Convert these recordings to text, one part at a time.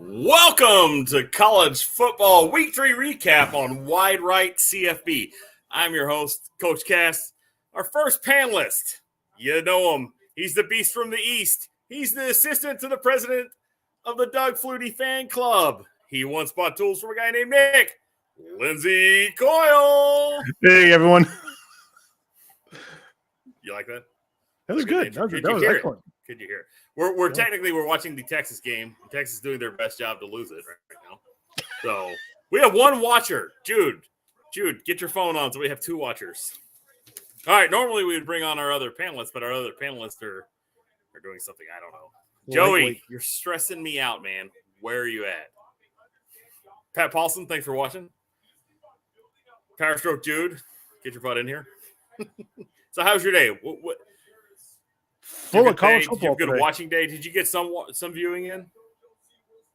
Welcome to College Football Week 3 recap on Wide Right CFB. I'm your host, Coach Cass. Our first panelist, you know him. He's the beast from the East. He's the assistant to the president of the Doug Flutie fan club. He once bought tools from a guy named Nick. Lindsey Coyle. Hey, everyone. You like that? That was good. That was excellent. Could you hear it? We're technically watching the Texas game. Texas is doing their best job to lose it right now. So we have one watcher. Jude, get your phone on so we have two watchers. All right, normally we would bring on our other panelists, but our other panelists are doing something I don't know. Joey, you're stressing me out, man. Where are you at? Pat Paulson, thanks for watching. Power Stroke Jude, get your butt in here. So how's your day? What full of college football. Did you have a good watching day? Did you get some viewing in?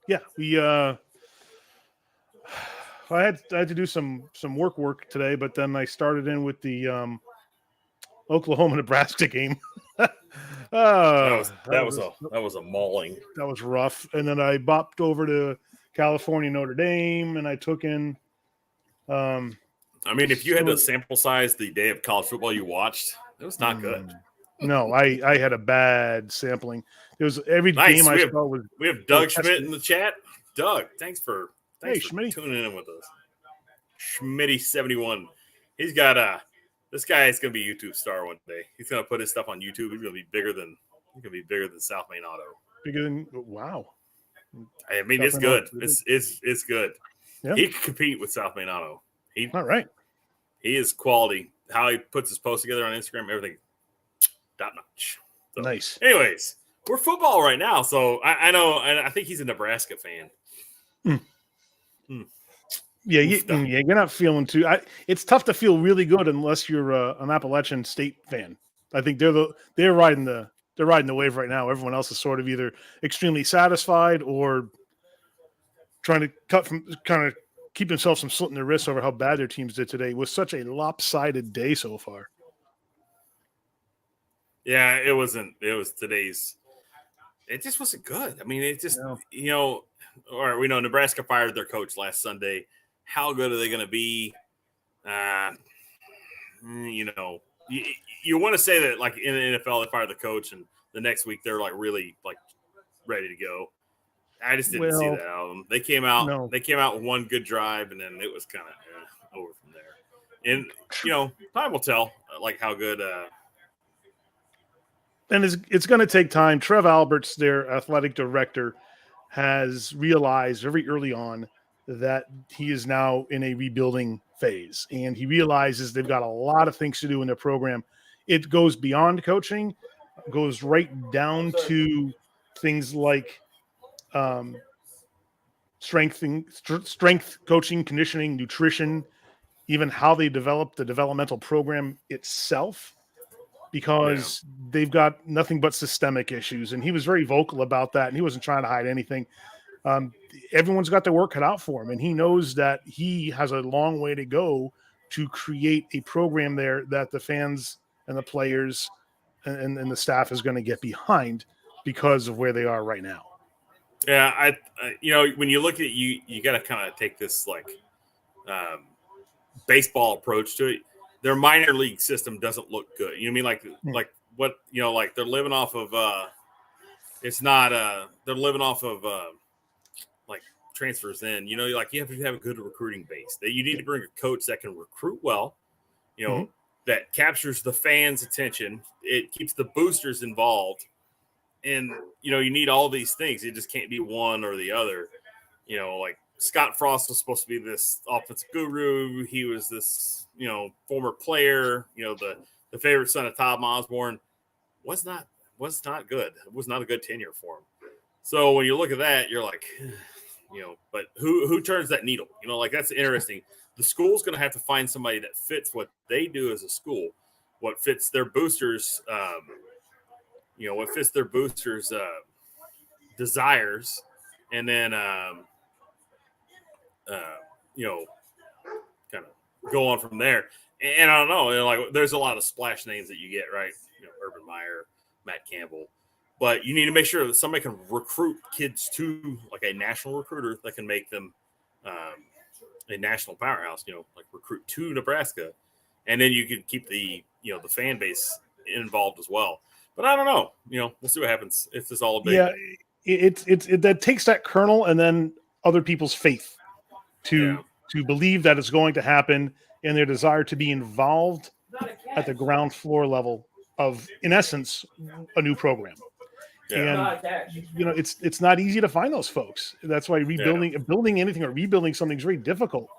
Yeah, we I had to do some work today, but then I started in with the Oklahoma-Nebraska game. That was a mauling. That was rough. And then I bopped over to California Notre Dame, and I took in. I mean, if you had to sample size the day of college football you watched, it was not good. No, I had a bad sampling. It was every game I saw was. We have Doug Schmidt in the chat. Doug, thanks for Schmitty. tuning in with us. Schmitty71. He's got this guy is going to be a YouTube star one day. He's going to put his stuff on YouTube. He's going to be bigger than South Main Auto. Bigger than wow. I mean, it's good. It's good. Yeah. He can compete with South Main Auto. All right. He is quality. How he puts his posts together on Instagram, everything top notch. So, nice. Anyways, we're football right now, so I know, and I think he's a Nebraska fan. Yeah, you're not feeling too. It's tough to feel really good unless you're an Appalachian State fan. I think they're riding the wave right now. Everyone else is sort of either extremely satisfied or trying to keep themselves from slitting their wrists over how bad their teams did today. It was such a lopsided day so far. Yeah, it wasn't. It was today's. It just wasn't good. I mean, it just all right. We know Nebraska fired their coach last Sunday. How good are they going to be? You want to say that like in the NFL they fired the coach and the next week they're like really like ready to go. I just didn't see that out of them. They came out. No. They came out with one good drive and then it was kind of over from there. And time will tell like how good. And it's going to take time. Trev Alberts, their athletic director, has realized very early on that he is now in a rebuilding phase. And he realizes they've got a lot of things to do in their program. It goes beyond coaching, goes right down to things like strength coaching, conditioning, nutrition, even how they develop the developmental program itself. Because they've got nothing but systemic issues. And he was very vocal about that, and he wasn't trying to hide anything. Everyone's got their work cut out for him, and he knows that he has a long way to go to create a program there that the fans and the players and the staff is going to get behind because of where they are right now. Yeah, when you look at it, you got to kind of take this like baseball approach to it. Their minor league system doesn't look good. You know what I mean? Like what, like they're living off of, they're living off of like transfers in, like you have to have a good recruiting base. That you need to bring a coach that can recruit well, that captures the fans' attention. It keeps the boosters involved. And, you need all these things. It just can't be one or the other. Like Scott Frost was supposed to be this offensive guru. He was this, former player, the favorite son of Tom Osborne was not good. It was not a good tenure for him. So when you look at that, you're like, but who turns that needle? Like that's interesting. The school's going to have to find somebody that fits what they do as a school, what fits their boosters, what fits their boosters' desires, and then kind of go on from there. And I don't know, like there's a lot of splash names that you get, right? Urban Meyer, Matt Campbell. But you need to make sure that somebody can recruit kids to like a national recruiter that can make them a national powerhouse, like recruit to Nebraska. And then you can keep the fan base involved as well. But I don't know. We'll see what happens. It's just all a big. Yeah, it that takes that kernel and then other people's faith to believe that it's going to happen and their desire to be involved at the ground floor level of, in essence, a new program. Yeah. And it's not easy to find those folks. That's why building anything or rebuilding something is very difficult.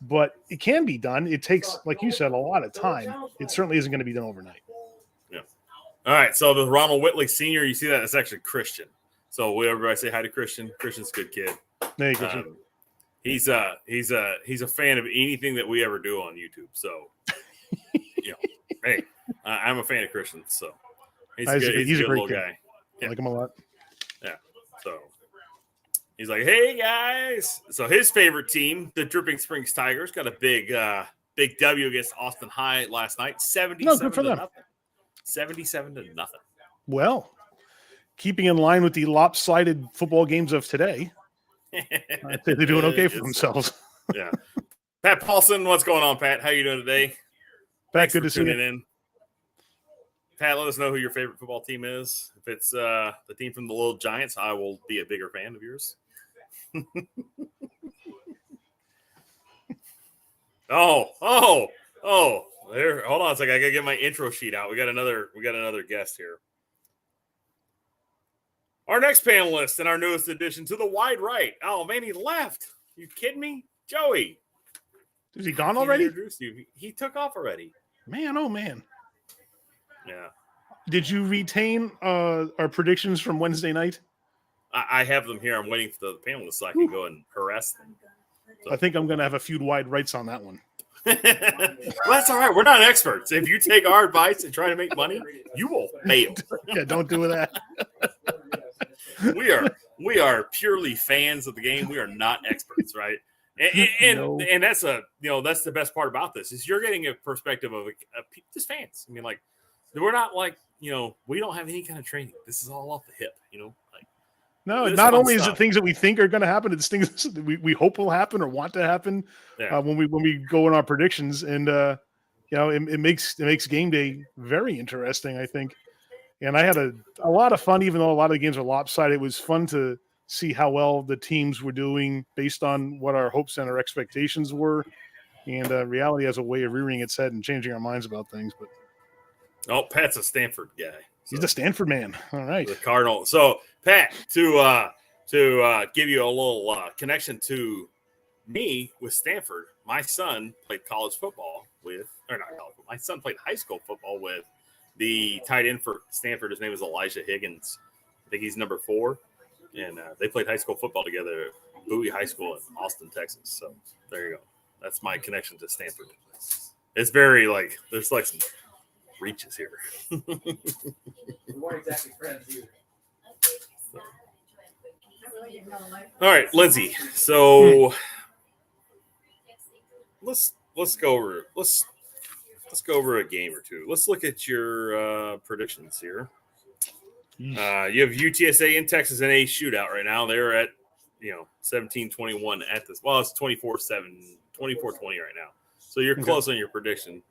But it can be done. It takes, like you said, a lot of time. It certainly isn't going to be done overnight. Yeah. All right. So the Ronald Whitley Sr., you see that? It's actually Christian. So everybody say hi to Christian. Christian's a good kid. Hey, Christian. He's a fan of anything that we ever do on YouTube. So, hey, I'm a fan of Christian. So he's a good little guy. I like him a lot. Yeah. So he's like, hey guys. So his favorite team, the Dripping Springs Tigers, got a big W against Austin High last night. 77 to nothing. 77 to nothing. Well, keeping in line with the lopsided football games of today, I think they're doing okay for themselves. Yeah. Pat Paulson, what's going on, Pat? How you doing today? Pat, good to see you. In. Pat, let us know who your favorite football team is. If it's the team from the Little Giants, I will be a bigger fan of yours. Oh! There. Hold on a second. I gotta get my intro sheet out. We got another guest here. Our next panelist and our newest addition to the wide right. Oh man, he left. You kidding me, Joey? Is he gone already? Introduced you. He took off already. Man, oh man. Yeah. Did you retain our predictions from Wednesday night? I have them here. I'm waiting for the panelists so I can go and harass them. So. I think I'm going to have a few wide rights on that one. Well, that's all right. We're not experts. If you take our advice and try to make money, you will fail. Yeah, don't do that. We are purely fans of the game. We are not experts, right? And that's that's the best part about this is you're getting a perspective of just fans. I mean, like we're not like we don't have any kind of training. This is all off the hip, like. No, not only is it things that we think are going to happen, it's things that we hope will happen or want to happen when we go in our predictions, and it makes game day very interesting, I think. And I had a lot of fun, even though a lot of the games are lopsided. It was fun to see how well the teams were doing based on what our hopes and our expectations were, and reality has a way of rearing its head and changing our minds about things. But Pat's a Stanford guy. So. He's a Stanford man. All right, the Cardinal. So. Pat, to give you a little connection to me with Stanford, my son played college football my son played high school football with the tight end for Stanford. His name is Elijah Higgins. I think he's number 4. And they played high school football together at Bowie High School in Austin, Texas. So there you go. That's my connection to Stanford. It's very there's some reaches here. We weren't exactly friends either. All right, Lindsay. So let's go over a game or two. Let's look at your predictions here. You have UTSA in Texas in a shootout right now. They're at 17-21 at this. Well, it's 24-7, 24-20 right now. So you're close on your prediction.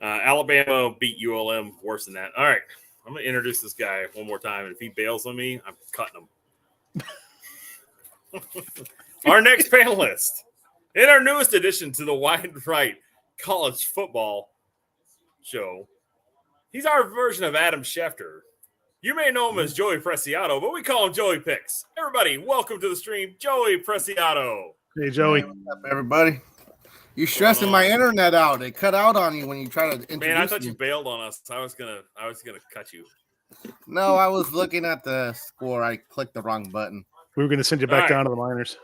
Alabama beat ULM worse than that. All right, I'm going to introduce this guy one more time, and if he bails on me, I'm cutting him. Our next panelist in our newest addition to the Wide Right College Football Show, he's our version of Adam Schefter. You may know him as Joey Preciado, but we call him Joey Picks. Everybody, welcome to the stream, Joey Preciado. Hey, Joey. What's up, everybody? You're stressing my internet out. It cut out on you when you try to introduce Man, I thought me. you bailed on us. I was gonna cut you. No, I was looking at the score. I clicked the wrong button. We were going to send you back down to the minors.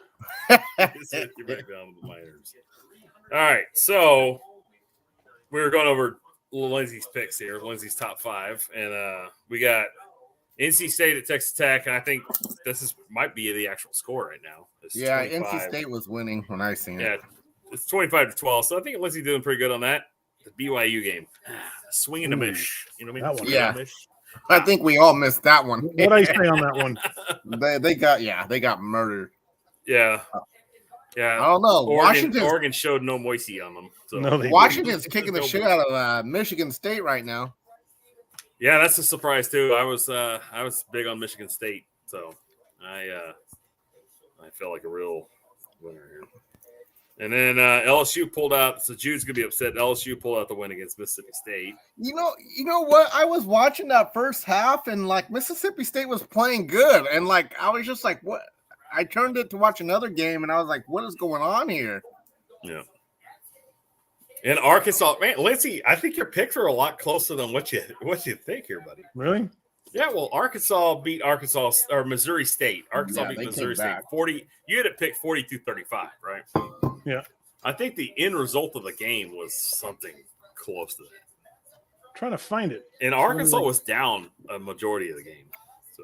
Send you back down to the minors. All right, so we were going over Lindsay's picks here, Lindsay's top 5, and we got NC State at Texas Tech, and I think might be the actual score right now. It's 25. NC State was winning when I seen it. Yeah, it's 25-12, so I think Lindsay's doing pretty good on that. The BYU game, swing and a mish. You know what I mean? Yeah. I think we all missed that one. What I say on that one? They got murdered. Yeah. I don't know. Oregon showed no moisty on them. So. No, they Washington's kicking the shit out of Michigan State right now. Yeah, that's a surprise too. I was big on Michigan State, so I felt like a real winner here. And then LSU pulled out. So Jude's gonna be upset. LSU pulled out the win against Mississippi State. You know what? I was watching that first half, and like Mississippi State was playing good, and like I was just like, what? I turned it to watch another game, and I was like, what is going on here? Yeah. And Arkansas, man, Lindsay, I think your picks are a lot closer than what you think here, buddy. Really? Yeah, well, Arkansas beat Missouri State. Arkansas beat Missouri State 40. You had it picked 42-35, right? Yeah. I think the end result of the game was something close to that. Trying to find it. And Arkansas was down a majority of the game. So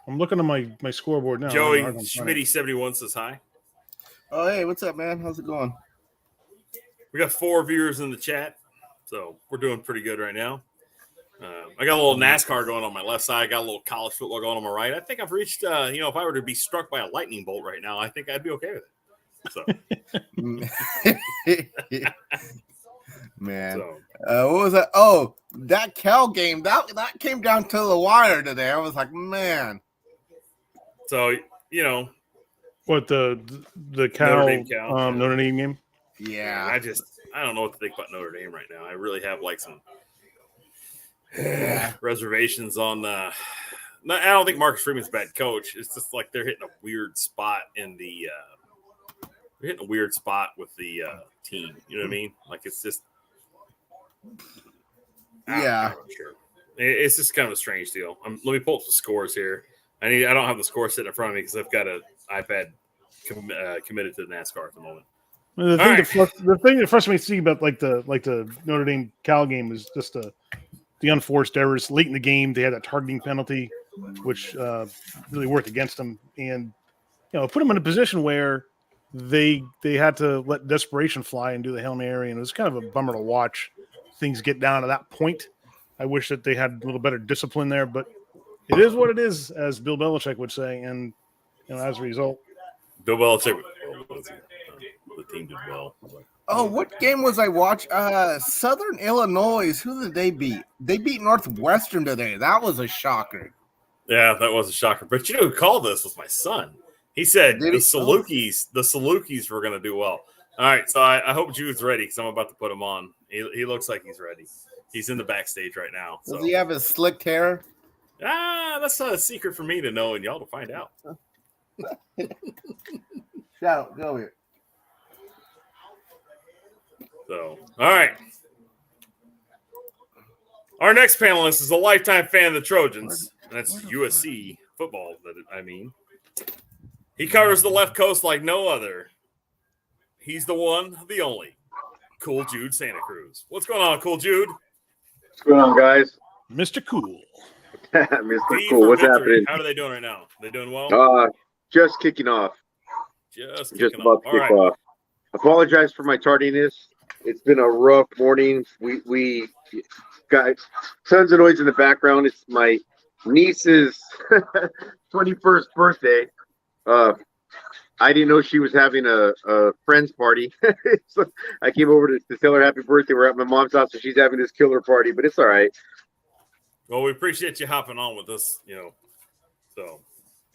I'm looking at my scoreboard now. Joey Schmitty71 says hi. Oh, hey, what's up, man? How's it going? We got 4 viewers in the chat, so we're doing pretty good right now. I got a little NASCAR going on my left side. I got a little college football going on my right. I think I've reached, if I were to be struck by a lightning bolt right now, I think I'd be okay with it. So, man, what was that? Oh, that Cal game that came down to the wire today. I was like, man. So what the Cal Notre Dame game? Yeah, I don't know what to think about Notre Dame right now. I really have like some reservations on. I don't think Marcus Freeman's a bad coach. It's just like they're hitting a weird spot with the team. You know what I mean? Like it's just. Yeah, sure. It's just kind of a strange deal. Let me pull up the scores here. I don't have the score sitting in front of me because I've got an iPad committed to NASCAR at the moment. The thing that frustrates me to see about like the Notre Dame Cal game is just the unforced errors late in the game. They had that targeting penalty, which really worked against them, and put them in a position where they had to let desperation fly and do the Hail Mary, and it was kind of a bummer to watch things get down to that point. I wish that they had a little better discipline there, but it is what it is, as Bill Belichick would say, and as a result, Bill Belichick. The team did well. Oh, what game was I watching? Southern Illinois. Who did they beat? They beat Northwestern today. That was a shocker. Yeah, that was a shocker. But who called this was my son. He said the Salukis were going to do well. All right, so I hope Jude's ready because I'm about to put him on. He looks like he's ready. He's in the backstage right now. So. Does he have his slicked hair? That's not a secret for me to know and y'all to find out. Shout, go here. So, all right. Our next panelist is a lifetime fan of the Trojans. That's USC football, He covers the left coast like no other. He's the one, the only. Cool Jude Santa Cruz. What's going on, Cool Jude? What's going on, guys? Mr. Cool. Mr. Cool, what's happening? How are they doing right now? They doing well? Just kicking off. Just about to kick off. Apologize for my tardiness. It's been a rough morning. We got tons of noise in the background. It's my niece's 21st birthday. I didn't know she was having a friend's party. So I came over to tell her happy birthday. We're at my mom's house, so she's having this killer party, but it's all right. Well, we appreciate you hopping on with us, So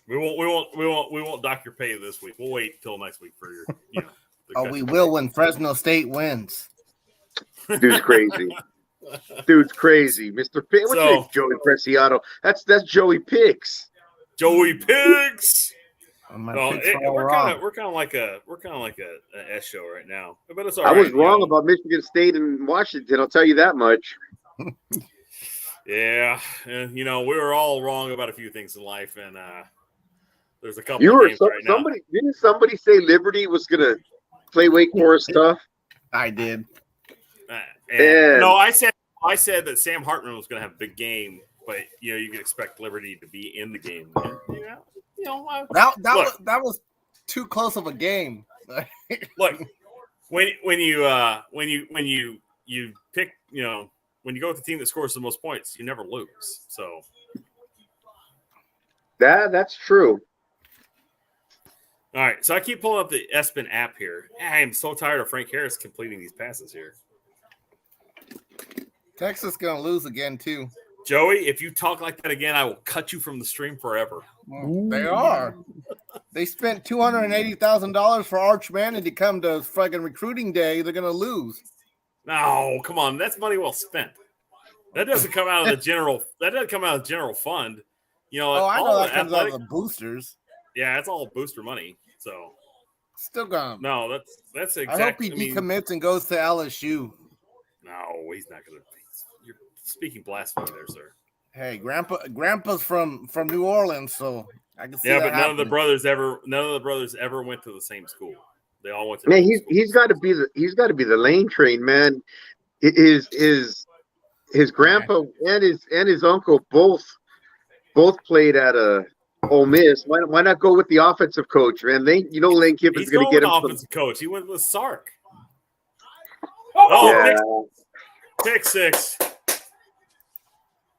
we won't dock your pay this week. We'll wait till next week for your we will when Fresno State wins. Dude's crazy. Dude's crazy. Mr. Pigs. What's your name? Joey Preciado. That's Joey Pigs. Joey Pigs. We're kind of like a S show right now. But it's all right. I was wrong about Michigan State and Washington. I'll tell you that much. Yeah, and we were all wrong about a few things in life, and there's a couple. Didn't somebody say Liberty was gonna play Wake Forest tough? I did. No, I said that Sam Hartman was going to have a big game, but you can expect Liberty to be in the game. That was too close of a game. Look, when you pick when you go with the team that scores the most points, you never lose. So that's true. all right, so I keep pulling up the ESPN app here. I am so tired of Frank Harris completing these passes here. Texas gonna lose again too. Joey, if you talk like that again, I will cut you from the stream forever. They are. They spent $280,000 for Arch Manning to come to fucking recruiting day. They're gonna lose. No, come on, that's money well spent. That doesn't come out of the general. That doesn't come out of the general fund. You know, Oh, I all know the that comes out of the boosters. Yeah, that's all booster money. So Still gonna. no, that's I exactly. hope he decommits and goes to LSU. No, he's not going to. You're speaking blasphemy there, sir. Hey, Grandpa's from New Orleans, so I can see. Yeah, that but none of the happening. brothers ever went to the same school. They all went to. Man, different schools. he's got to be the lane train, man. His grandpa and his uncle both played at Ole Miss. Why not go with the offensive coach, man? Lane Kiffin's going to get him. Offensive coach. He went with Sark. Oh, yeah. Pick six.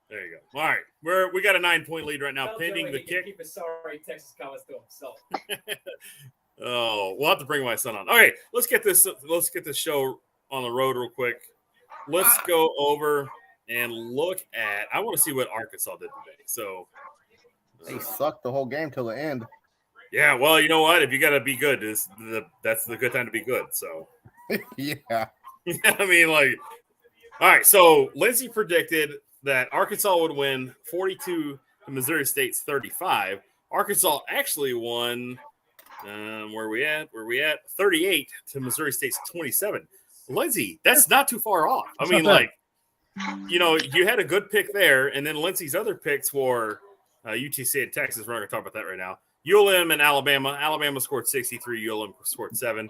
There you go. All right, we got a 9-point lead right now, pending the kick. Keep his sorry Texas comments to himself. Oh, we'll have to bring my son on. Okay, let's get this show on the road real quick. Let's go over and look at. I want to see what Arkansas did today. So They sucked the whole game till the end. yeah, well, you know what? If you got to be good, that's the good time to be good. So Yeah. I mean, like, all right. So Lindsay predicted that Arkansas would win 42 to Missouri State's 35. Arkansas actually won. Where we at? 38 to Missouri State's 27. Lindsay, that's not too far off. I mean, like, you had a good pick there, and then Lindsay's other picks were UTC and Texas. We're not going to talk about that right now. ULM and Alabama. Alabama scored 63. ULM scored 7.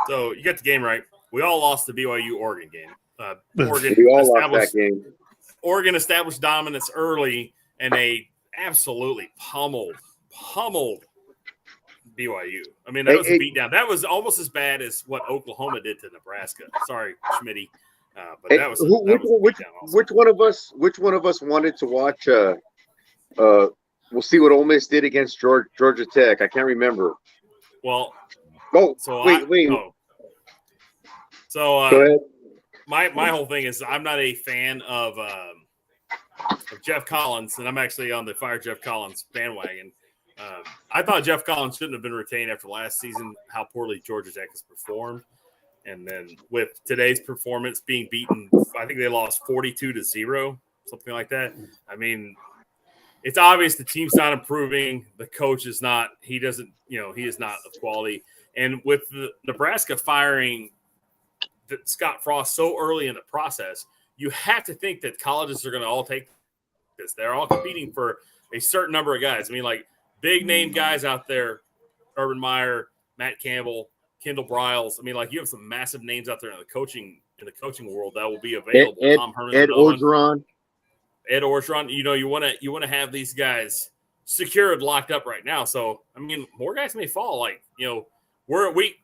So you got the game right. We all lost the BYU Oregon game. Oregon We all lost that game. Oregon established dominance early, and they absolutely pummeled BYU. I mean, that was a beatdown. That was almost as bad as what Oklahoma did to Nebraska. Sorry, Schmitty, but that was which one of us wanted to watch? We'll see what Ole Miss did against Georgia Tech. I can't remember. Well, so wait. So go ahead. My whole thing is I'm not a fan of Jeff Collins, and I'm actually on the fire Jeff Collins bandwagon. I thought Jeff Collins shouldn't have been retained after last season, how poorly Georgia Tech has performed. And then with today's performance being beaten, I think they lost 42-0, something like that. I mean, it's obvious the team's not improving. The coach is not. He is not of quality. And with the Nebraska firing Scott Frost so early in the process, you have to think that colleges are going to all take this. They're all competing for a certain number of guys. I mean, like big name guys out there, Urban Meyer, Matt Campbell, Kendall Briles. I mean, like you have some massive names out there in the coaching world that will be available. Tom Herman, Ed Orgeron. You want to have these guys secured, locked up right now. So I mean, more guys may fall. Like we're at week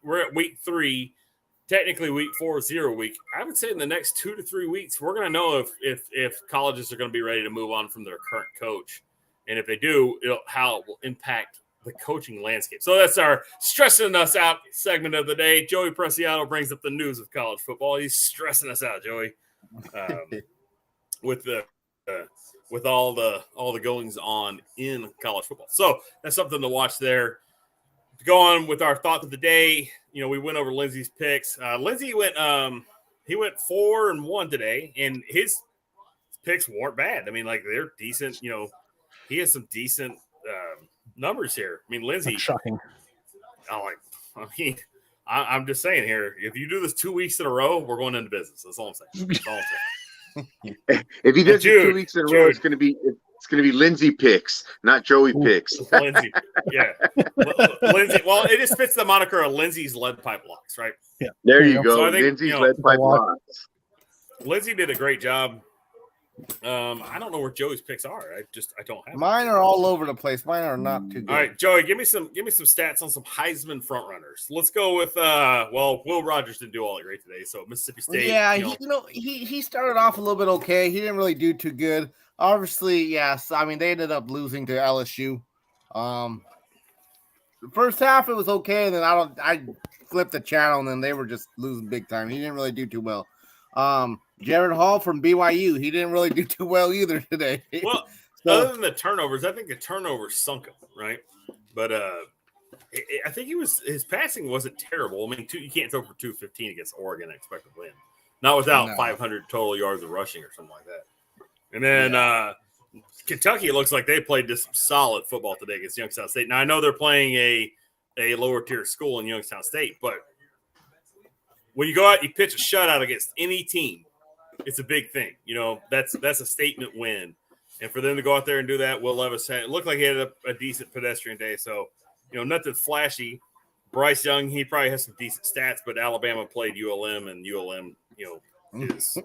3. Technically, week 4 is 0 week. I would say in the next 2 to 3 weeks, we're going to know if colleges are going to be ready to move on from their current coach, and if they do, how it will impact the coaching landscape. So that's our stressing us out segment of the day. Joey Preciado brings up the news of college football. He's stressing us out, Joey, with all the goings on in college football. So that's something to watch there. To go on with our thought of the day, we went over Lindsay's picks. Lindsay went 4-1 today, and his picks weren't bad. I mean, like they're decent. He has some decent numbers here. I mean, Lindsay, shocking. I'm just saying here. If you do this 2 weeks in a row, we're going into business. That's all I'm saying. If he does it 2 weeks in a row, it's going to be Lindsay picks, not Joey picks. Lindsay, yeah. Lindsay. Well, it just fits the moniker of Lindsay's lead pipe locks, right? Yeah. There you go. So I think, Lindsay's lead pipe locks. Lindsay did a great job. I don't know where Joey's picks are. I don't have Mine are all over the place. Mine are not too good. All right, Joey, give me some stats on some Heisman front runners. Let's go with Will Rogers didn't do all that great today, so Mississippi State. Yeah, he started off a little bit okay. He didn't really do too good. Obviously, yes. I mean, they ended up losing to LSU. The first half it was okay, and then I flipped the channel, and then they were just losing big time. He didn't really do too well. Jared Hall from BYU, he didn't really do too well either today. Well, other than the turnovers, I think the turnovers sunk him, right? But I think his passing wasn't terrible. I mean, you can't throw for 215 against Oregon and expect to win, not without 500 total yards of rushing or something like that. And then Kentucky, it looks like they played just solid football today against Youngstown State. Now I know they're playing a lower tier school in Youngstown State, but when you go out, you pitch a shutout against any team, it's a big thing. That's a statement win. And for them to go out there and do that, Will Levis it looked like he had a decent pedestrian day. So, nothing flashy. Bryce Young, he probably has some decent stats, but Alabama played ULM, and ULM, ULM's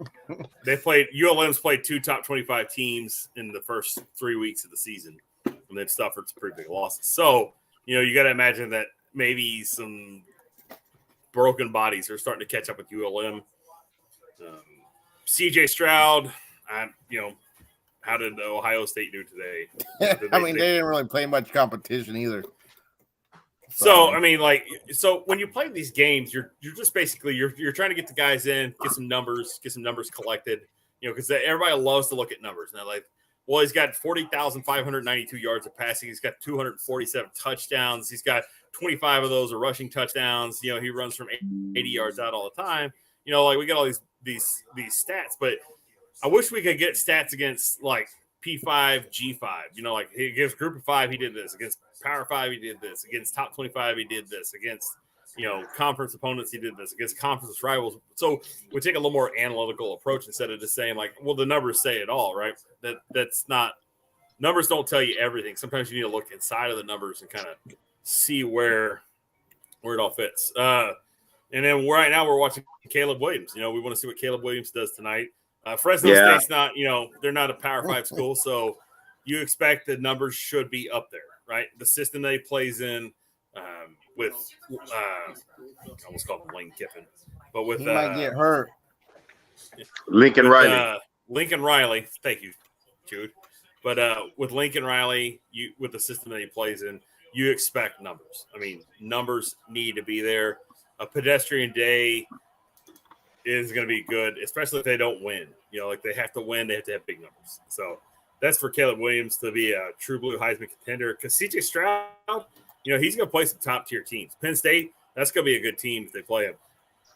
played 2 top 25 teams in the first 3 weeks of the season, and then suffered some pretty big losses. So, you got to imagine that maybe some broken bodies are starting to catch up with ULM. CJ Stroud, how did Ohio State do today? They didn't really play much competition either. So I mean, when you play these games, you're just basically you're trying to get the guys in, get some numbers collected, because everybody loves to look at numbers. And they're like, well, he's got 40,592 yards of passing. He's got 247 touchdowns. He's got 25 of those are rushing touchdowns. He runs from 80 yards out all the time. We got all these stats, but I wish we could get stats against P5, G5. Against Group of 5, he did this. Against Power 5, he did this. Against Top 25, he did this. Against conference opponents, he did this. Against conference rivals. So we take a little more analytical approach instead of just saying the numbers say it all, right? That's not – numbers don't tell you everything. Sometimes you need to look inside of the numbers and kind of see where it all fits. And then right now we're watching Caleb Williams. We want to see what Caleb Williams does tonight. Fresno State's not, they're not a Power 5 school, so you expect the numbers should be up there, right? The system that he plays in with I almost called him Lane Kiffin, but with he might get hurt. Lincoln Riley. Lincoln Riley, thank you, Jude. But with Lincoln Riley, with the system that he plays in, you expect numbers. I mean, numbers need to be there. A pedestrian day is going to be good, especially if they don't win. They have to win, they have to have big numbers. So that's for Caleb Williams to be a true blue Heisman contender. Because CJ Stroud, he's going to play some top tier teams. Penn State, that's going to be a good team if they play him.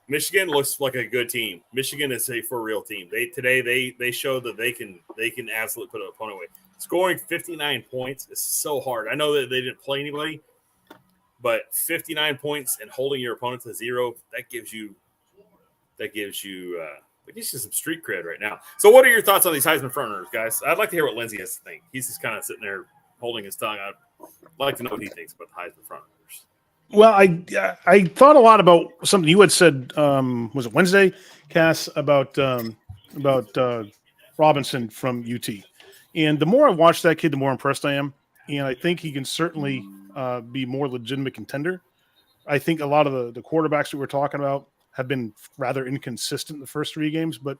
Michigan looks like a good team. Michigan is a for real team. They showed that they can absolutely put an opponent away. Scoring 59 points is so hard. I know that they didn't play anybody, but 59 points and holding your opponent to 0, that gives you some street cred right now. So what are your thoughts on these Heisman frontrunners, guys? I'd like to hear what Lindsay has to think. He's just kind of sitting there holding his tongue. I'd like to know what he thinks about the Heisman frontrunners. Well, I thought a lot about something you had said, was it Wednesday, Cass, about Robinson from UT. And the more I watch that kid, the more impressed I am. And I think he can certainly be more legitimate contender. I think a lot of the quarterbacks that we're talking about have been rather inconsistent the first 3 games, but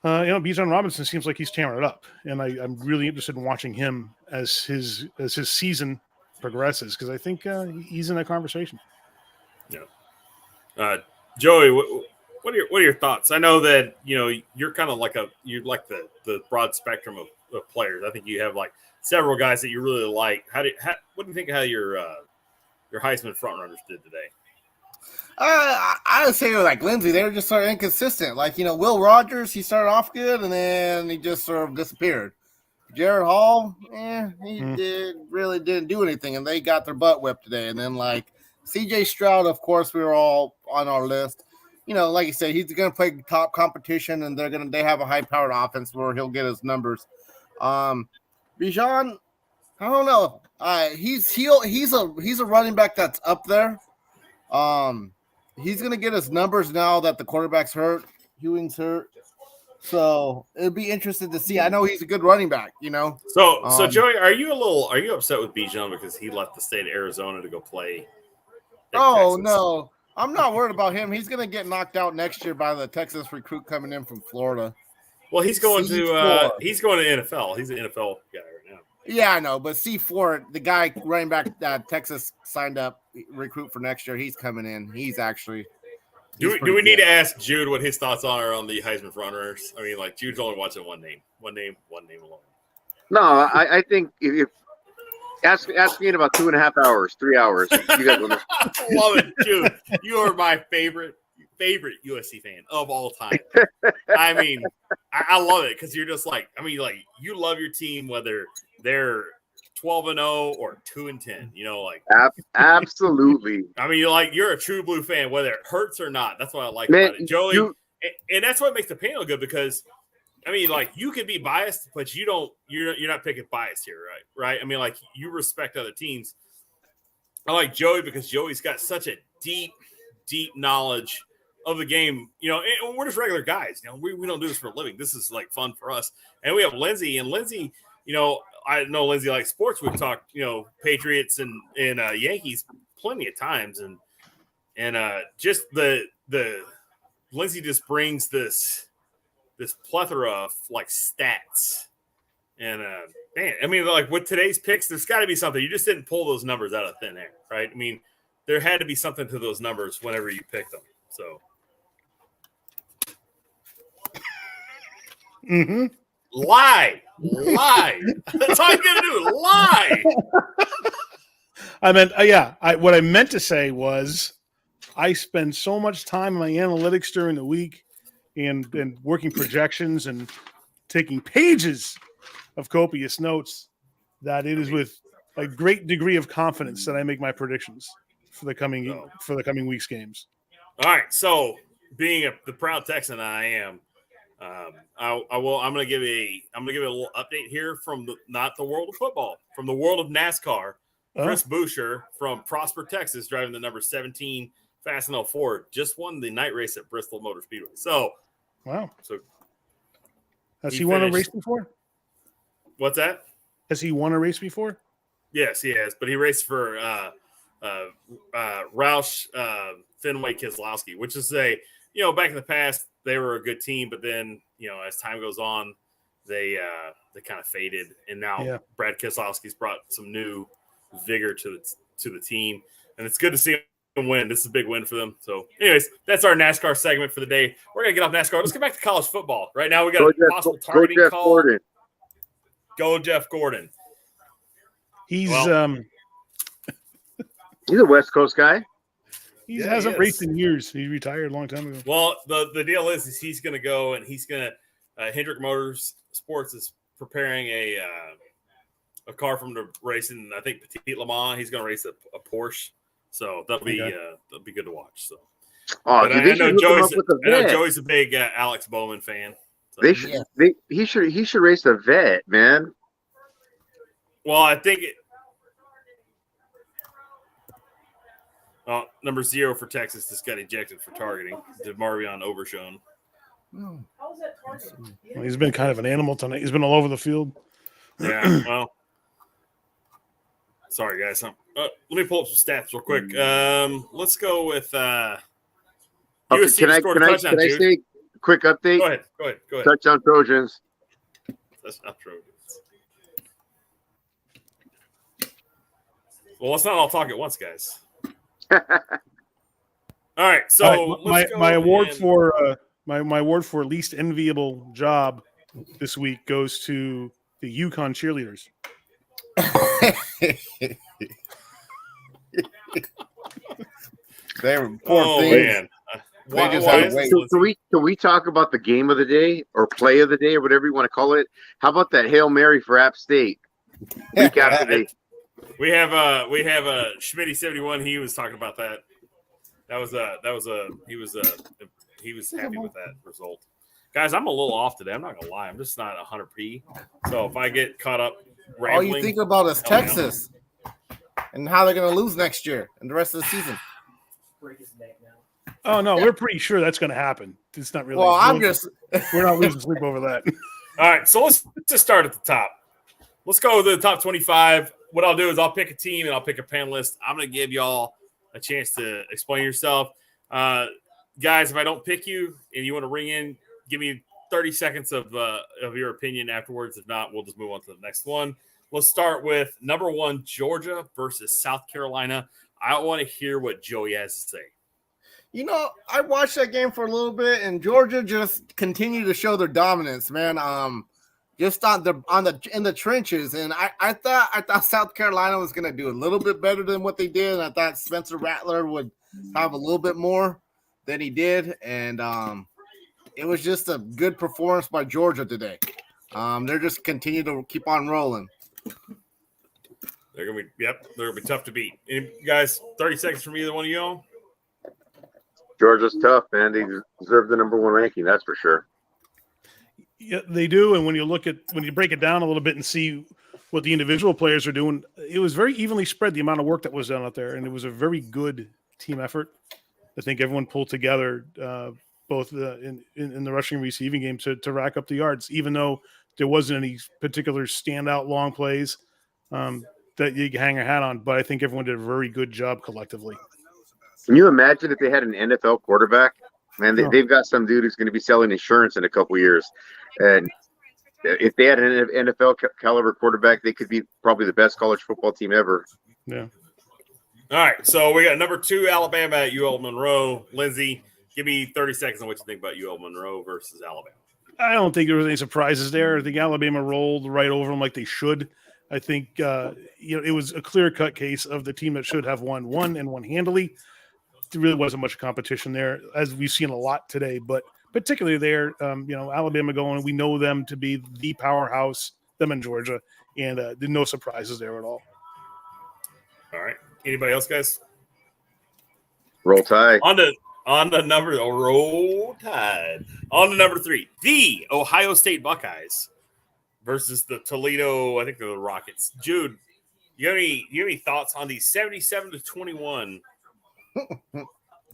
Bijan Robinson seems like he's tearing it up, and I'm really interested in watching him as his season progresses, because I think he's in that conversation. Yeah, Joey, what are your thoughts? I know that you're kind of you like the broad spectrum of players. I think you have several guys that you really like. What do you think how your Heisman frontrunners did today? I would say Lindsay, they were just sort of inconsistent. Will Rogers, he started off good and then he just sort of disappeared. Jared Hall, really didn't do anything, and they got their butt whipped today. And then CJ Stroud, of course, we were all on our list. Like you said, he's going to play top competition, and they have a high powered offense where he'll get his numbers. Bijan, I don't know. He's a running back that's up there. He's going to get his numbers now that the quarterback's hurt. Ewing's hurt. So it'd be interesting to see. I know he's a good running back, you know. So Joey, are you upset with Bijan because he left the state of Arizona to go play? Oh, Texas? No, I'm not worried about him. He's gonna get knocked out next year by the Texas recruit coming in from Florida. Well, he's going to NFL. He's an NFL guy right now. Yeah, I know, but C4, the guy running back that Texas signed up recruit for next year, he's coming in. He's actually. Do we need to ask Jude what his thoughts are on the Heisman frontrunners? I mean, like Jude's only watching one name alone. No, I think if ask me in about 2.5 hours, 3 hours. You guys will know. Love it, Jude. You are my favorite USC fan of all time. I mean, I love it because you're just like, I mean, like you love your team whether they're 12-0 or 2-10. You know, like absolutely. I mean, you're a true blue fan whether it hurts or not. That's what I like about it, Joey. And that's what makes the panel good because, I mean, like you can be biased, but you're not picking bias here, right? I mean, like you respect other teams. I like Joey because Joey's got such a deep knowledge of the game, you know, and we're just regular guys. You know, we don't do this for a living. This is like fun for us. And we have Lindsay, you know, I know Lindsay likes sports. We've talked, you know, Patriots and Yankees plenty of times, and just the Lindsay just brings this plethora of like stats. And man, I mean, like with today's picks, there's got to be something. You just didn't pull those numbers out of thin air, right? I mean, there had to be something to those numbers whenever you picked them. So, lie. That's all you gotta do. Lie. I meant, what I meant to say was, I spend so much time in my analytics during the week, and working projections and taking pages of copious notes that it is with a great degree of confidence that I make my predictions for the coming week's games. All right, so being the proud Texan I am, I'm going to give a little update here from not the world of football, from the world of NASCAR. Chris Boucher from Prosper, Texas, driving the number 17 Fastenal Ford, just won the night race at Bristol Motor Speedway. So, wow. So, has he won a race before? What's that? Has he won a race before? Yes, he has. But he raced for Roush Fenway Keselowski, which is back in the past they were a good team, but then as time goes on, they kind of faded, and now Brad Keselowski's brought some new vigor to the team, and it's good to see him win. This is a big win for them. So, anyways, that's our NASCAR segment for the day. We're gonna get off NASCAR. Let's get back to college football. Right now, we got a possible targeting call. Gordon. Go Jeff Gordon. He's he's a West Coast guy. He hasn't raced in years. He retired a long time ago. Well, the deal is he's going to go and he's going to Hendrick Motorsports is preparing a car from the racing. I think Petit Le Mans. He's going to race a Porsche, so that'll be good to watch. So, I know Joey's a big Alex Bowman fan. So. He should race a vet, man. Well, I think number 0 for Texas just got ejected for targeting. DeMarvion Overshown. How was that targeting? Well, he's been kind of an animal tonight. He's been all over the field. Yeah, well, sorry, guys. Let me pull up some stats real quick. Let's go with USC can I say a quick update? Go ahead. Touchdown Trojans. Touchdown Trojans. Well, let's not all talk at once, guys. All right, so my award for my award for least enviable job this week goes to the Yukon cheerleaders. They were poor things. Man. Can we talk about the game of the day or play of the day or whatever you want to call it? How about that Hail Mary for App State? Week after day. We have Schmitty 71. He was talking about that. He was happy with that result. Guys, I'm a little off today. I'm not gonna lie. I'm just not 100p. So if I get caught up rambling, all you think about is Texas and how they're gonna lose next year and the rest of the season. Break his neck now. Oh no, we're pretty sure that's going to happen. It's not really. Well, I'm just. We're not losing sleep over that. All right, so let's just start at the top. Let's go to the top 25. What I'll do is I'll pick a team and I'll pick a panelist. I'm going to give y'all a chance to explain yourself. Guys, if I don't pick you and you want to ring in, give me 30 seconds of your opinion afterwards. If not, we'll just move on to the next one. Let's start with number 1, Georgia versus South Carolina. I want to hear what Joey has to say. You know, I watched that game for a little bit, and Georgia just continued to show their dominance, man. Just in the trenches, and I thought South Carolina was going to do a little bit better than what they did, and I thought Spencer Rattler would have a little bit more than he did, and it was just a good performance by Georgia today. They're just continue to keep on rolling. They're gonna be tough to beat. Any guys, 30 seconds from either one of y'all. Georgia's tough, man. They deserve the number 1 ranking, that's for sure. Yeah, they do. And when you break it down a little bit and see what the individual players are doing, it was very evenly spread, the amount of work that was done out there. And it was a very good team effort. I think everyone pulled together, both in the rushing and receiving game to rack up the yards, even though there wasn't any particular standout long plays that you can hang your hat on. But I think everyone did a very good job collectively. Can you imagine if they had an NFL quarterback? Man, they've got some dude who's going to be selling insurance in a couple years. And if they had an NFL caliber quarterback, they could be probably the best college football team ever. Yeah. All right, so we got number 2, Alabama at UL Monroe. Lindsay, give me 30 seconds on what you think about UL Monroe versus Alabama. I don't think there was any surprises there. I think Alabama rolled right over them like they should. I think it was a clear-cut case of the team that should have won handily. There really wasn't much competition there, as we've seen a lot today. But particularly there, Alabama going, we know them to be the powerhouse, them in Georgia, and no surprises there at all. All right. Anybody else, guys? Roll Tide. On the Roll Tide. On to number 3, the Ohio State Buckeyes versus the Toledo, I think they're the Rockets. Jude, you have any thoughts on the 77-21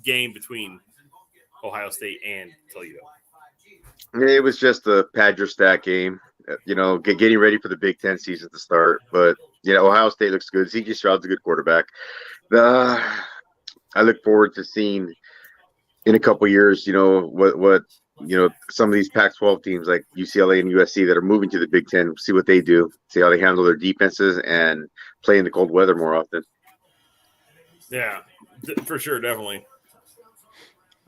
game between Ohio State and Toledo? It was just a pad your stat game, getting ready for the Big Ten season to start. But Ohio State looks good. C.J. Stroud's a good quarterback. I look forward to seeing in a couple years, what some of these Pac-12 teams like UCLA and USC that are moving to the Big Ten, see what they do, see how they handle their defenses, and play in the cold weather more often. Yeah, for sure, definitely.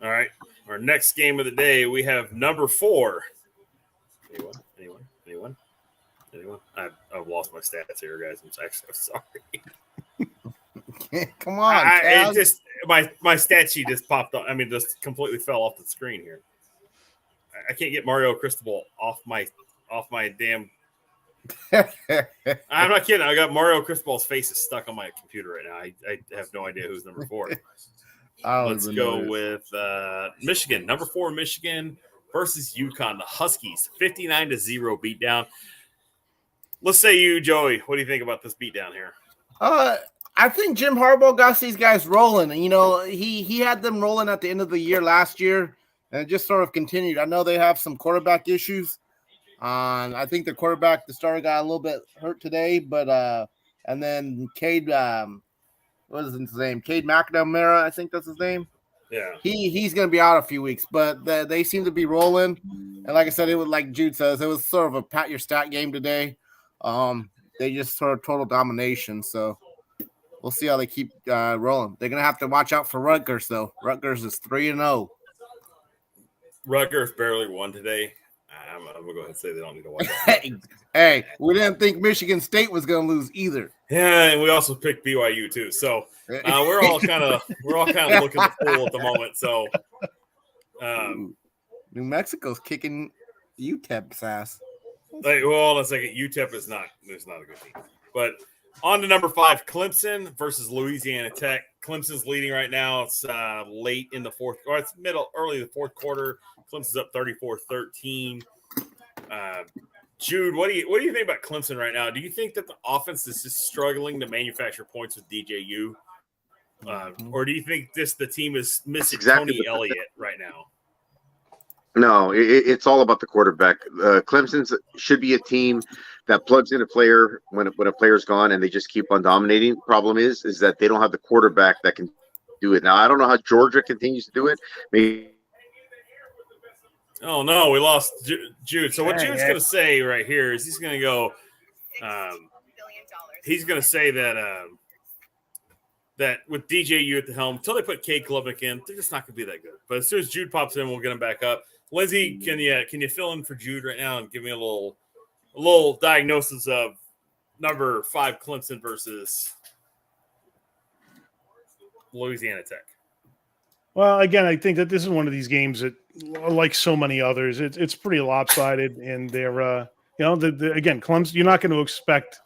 All right, our next game of the day, we have number 4. Anyone? I've lost my stats here, guys. I'm actually so sorry. Come on, my stat sheet just popped up. I mean, just completely fell off the screen here. I can't get Mario Cristobal off my damn. I'm not kidding. I got Mario Cristobal's face is stuck on my computer right now. I have no idea who's number 4. Let's go with Michigan. Number 4, Michigan versus UConn. The Huskies, 59-0 beatdown. Let's say you, Joey. What do you think about this beatdown here? I think Jim Harbaugh got these guys rolling. He had them rolling at the end of the year last year, and it just sort of continued. I know they have some quarterback issues. I think the quarterback, the starter, got a little bit hurt today, but and then Cade, what is his name? Cade McNamara, I think that's his name. Yeah, he's going to be out a few weeks, but they seem to be rolling. And like I said, it was like Jude says, it was sort of a pat your stat game today. They just sort of total domination. So we'll see how they keep rolling. They're going to have to watch out for Rutgers, though. Rutgers is 3-0. Rutgers barely won today. I'm going to go ahead and say they don't need to watch out. Hey, we didn't think Michigan State was going to lose either. Yeah, and we also picked BYU too. So we're all kind of looking the fool at the moment. So New Mexico's kicking UTEP's ass. Hold on a second. UTEP is not a good team. But on to number 5, Clemson versus Louisiana Tech. Clemson's leading right now. It's late in the fourth, or it's early in the fourth quarter. Clemson's up 34-13. Jude, what do you think about Clemson right now? Do you think that the offense is just struggling to manufacture points with DJU? Or do you think the team is missing exactly Tony Elliott right now? No, it's all about the quarterback. Clemson should be a team that plugs in a player when a player's gone, and they just keep on dominating. Problem is that they don't have the quarterback that can do it. Now, I don't know how Georgia continues to do it. Maybe. Oh no, we lost Jude. So what Jude's going to say right here is he's going to go. He's going to say that that with DJU at the helm, until they put Cade Klubnik in, they're just not going to be that good. But as soon as Jude pops in, we'll get him back up. Lindsay, can you fill in for Jude right now and give me a little diagnosis of number 5 Clemson versus Louisiana Tech? Well, again, I think that this is one of these games that, like so many others, it's pretty lopsided, and they're again, Clemson. You're not going to expect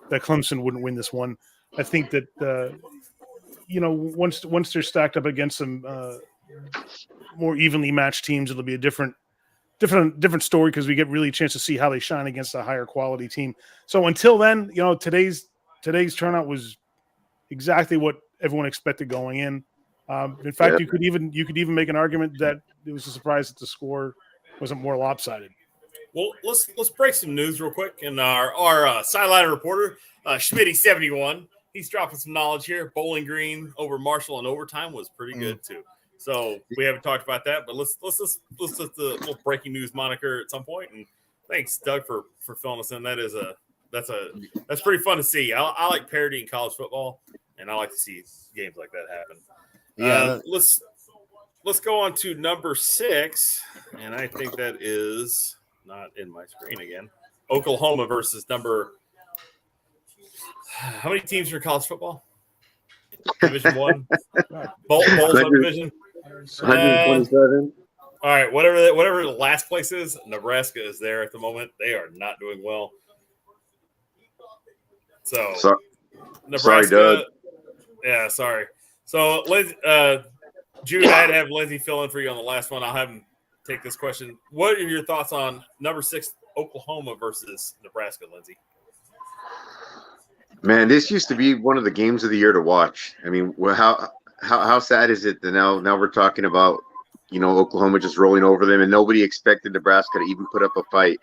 that Clemson wouldn't win this one. I think that once they're stacked up against some more evenly matched teams, it'll be a different story because we get really a chance to see how they shine against a higher quality team. So until then, today's turnout was exactly what everyone expected going in. In fact, you could even make an argument that it was a surprise that the score wasn't more lopsided. Well, let's break some news real quick. And our sideline reporter, Schmitty71, he's dropping some knowledge here. Bowling Green over Marshall in overtime was pretty good too. So we haven't talked about that, but let's let the little breaking news moniker at some point. And thanks, Doug, for filling us in. That's pretty fun to see. I like parody in college football, and I like to see games like that happen. Yeah. Let's go on to number 6, and I think that is not in my screen again. Oklahoma versus number. How many teams are in college football? Division 1. Bowl subdivision. 127. All right, whatever the last place is, Nebraska is there at the moment. They are not doing well. So Nebraska. Sorry, Doug. Yeah, sorry. So Jude, I had to have Lindsay fill in for you on the last one. I'll have him take this question. What are your thoughts on number 6 Oklahoma versus Nebraska, Lindsay? Man, this used to be one of the games of the year to watch. I mean, how sad is it that now we're talking about Oklahoma just rolling over them, and nobody expected Nebraska to even put up a fight.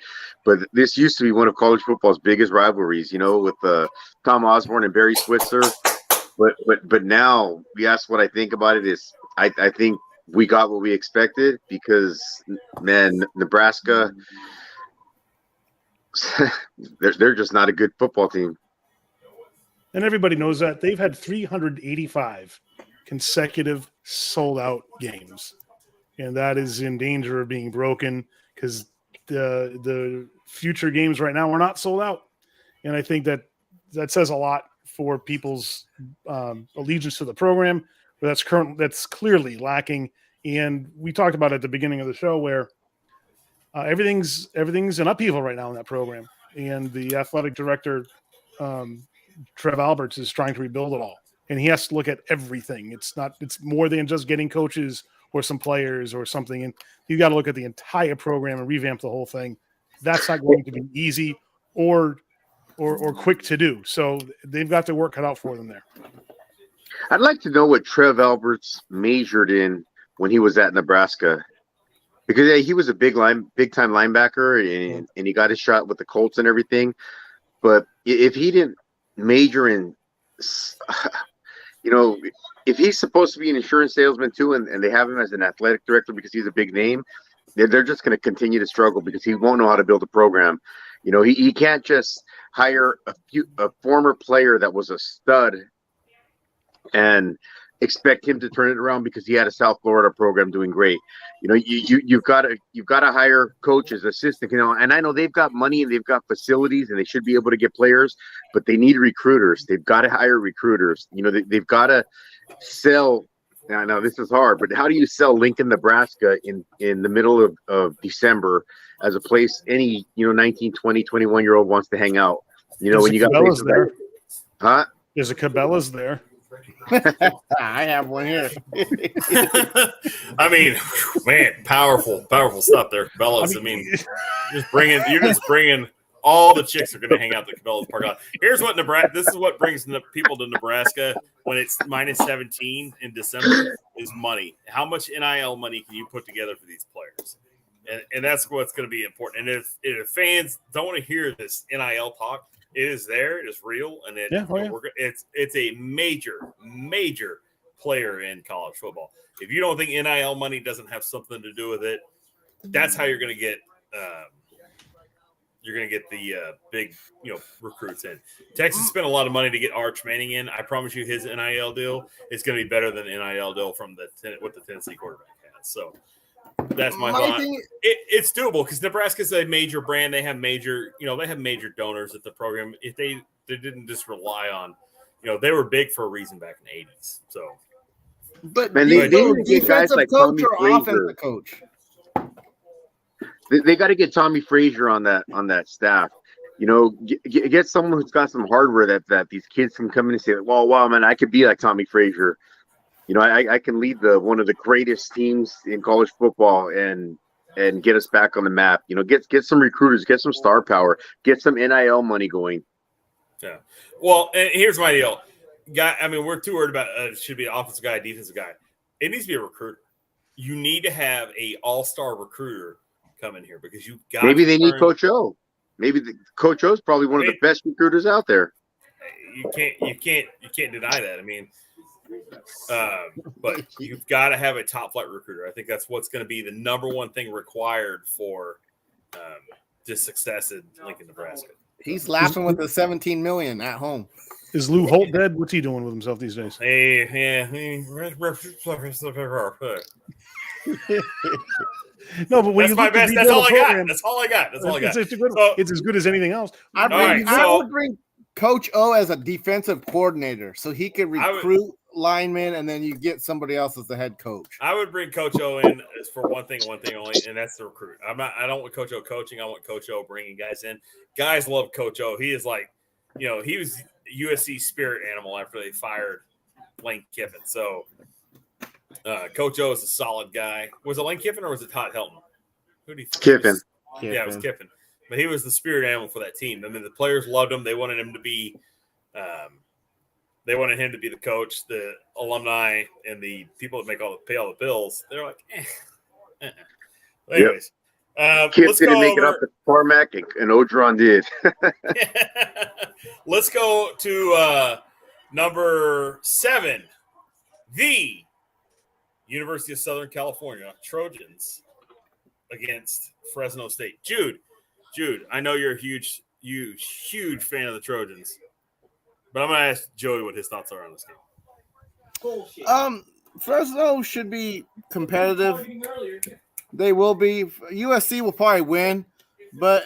But this used to be one of college football's biggest rivalries, with Tom Osborne and Barry Switzer. But now, yes, what I think about it is I think we got what we expected because, man, Nebraska, they're just not a good football team. And everybody knows that. They've had 385 consecutive sold-out games. And that is in danger of being broken because the future games right now are not sold out. And I think that says a lot for people's allegiance to the program, but that's clearly lacking. And we talked about it at the beginning of the show where everything's in upheaval right now in that program. And the athletic director, Trev Alberts, is trying to rebuild it all. And he has to look at everything. It's more than just getting coaches or some players or something. And you got to look at the entire program and revamp the whole thing. That's not going to be easy or quick to do. So they've got their work cut out for them there. I'd like to know what Trev Alberts majored in when he was at Nebraska, because he was a big time linebacker and he got his shot with the Colts and everything. But if he didn't major in, if he's supposed to be an insurance salesman too, and they have him as an athletic director because he's a big name, they're just going to continue to struggle because he won't know how to build a program. He can't just hire a former player that was a stud and expect him to turn it around because he had a South Florida program doing great. You've got to hire coaches, assistants, and I know they've got money and they've got facilities and they should be able to get players, but they need recruiters. They've got to hire recruiters. They've got to sell. Now this is hard, but how do you sell Lincoln, Nebraska in the middle of December as a place any 19, 20, 21-year-old wants to hang out? When you got places there. Huh? There's a Cabela's there. I have one here. I mean, man, powerful stuff there, Cabela's. I mean, you're just bringing all the chicks are going to hang out at the Cabela's parking lot. Here's what Nebraska. This is what brings the people to Nebraska when it's minus 17 in December is money. How much NIL money can you put together for these players? And that's what's going to be important. And if fans don't want to hear this NIL talk, it is there. It is real, and it's a major player in college football. If you don't think NIL money doesn't have something to do with it, that's how you're going to get the big recruits in. Texas spent a lot of money to get Arch Manning in. I promise you, his NIL deal is going to be better than the NIL deal from what the Tennessee quarterback has. So that's my thought. It's doable because Nebraska's a major brand. They have major donors at the program. If they didn't just rely on, they were big for a reason back in the 80s. So, but they need to get guys like Tommy or Frazier. offensive coach? They got to get Tommy Frazier on that staff. Get someone who's got some hardware that these kids can come in and say, "Well, wow, man, I could be like Tommy Frazier. I can lead one of the greatest teams in college football and get us back on the map. Get some recruiters, get some star power, get some NIL money going." Yeah. Well, and here's my deal, guy. I mean, we're too worried about should be an offensive guy, defensive guy. It needs to be a recruiter. You need to have a all-star recruiter come in here because you've got. Maybe they need Coach O. Maybe Coach O is probably one of the best recruiters out there. You can't deny that. I mean, but you've got to have a top-flight recruiter. I think that's what's going to be the number one thing required for this success in Lincoln, Nebraska. He's laughing with the $17 million at home. Is Lou Holt dead? What's he doing with himself these days? No, but when that's my best. That's all I got. That's all I got. It's as good as anything else. I would bring Coach O as a defensive coordinator so he could recruit linemen, and then you get somebody else as the head coach. I would bring Coach O in for one thing only, and that's the recruit. I don't want Coach O coaching. I want Coach O bringing guys in. Guys love Coach O. He is like, he was USC's spirit animal after they fired Lane Kiffin. So Coach O is a solid guy. Was it Lane Kiffin or was it Todd Helton? Who do you think? Kiffin. Yeah, it was Kiffin. But he was the spirit animal for that team. I mean, the players loved him. They wanted him to be the coach. The alumni and the people that pay all the bills, they're like, Anyways. Kids didn't make it up to Cormac, and Odron did. Let's go to number 7, the University of Southern California Trojans against Fresno State. Jude, I know you're a huge fan of the Trojans, but I'm going to ask Joey what his thoughts are on this game. Fresno should be competitive. They will be. USC will probably win, but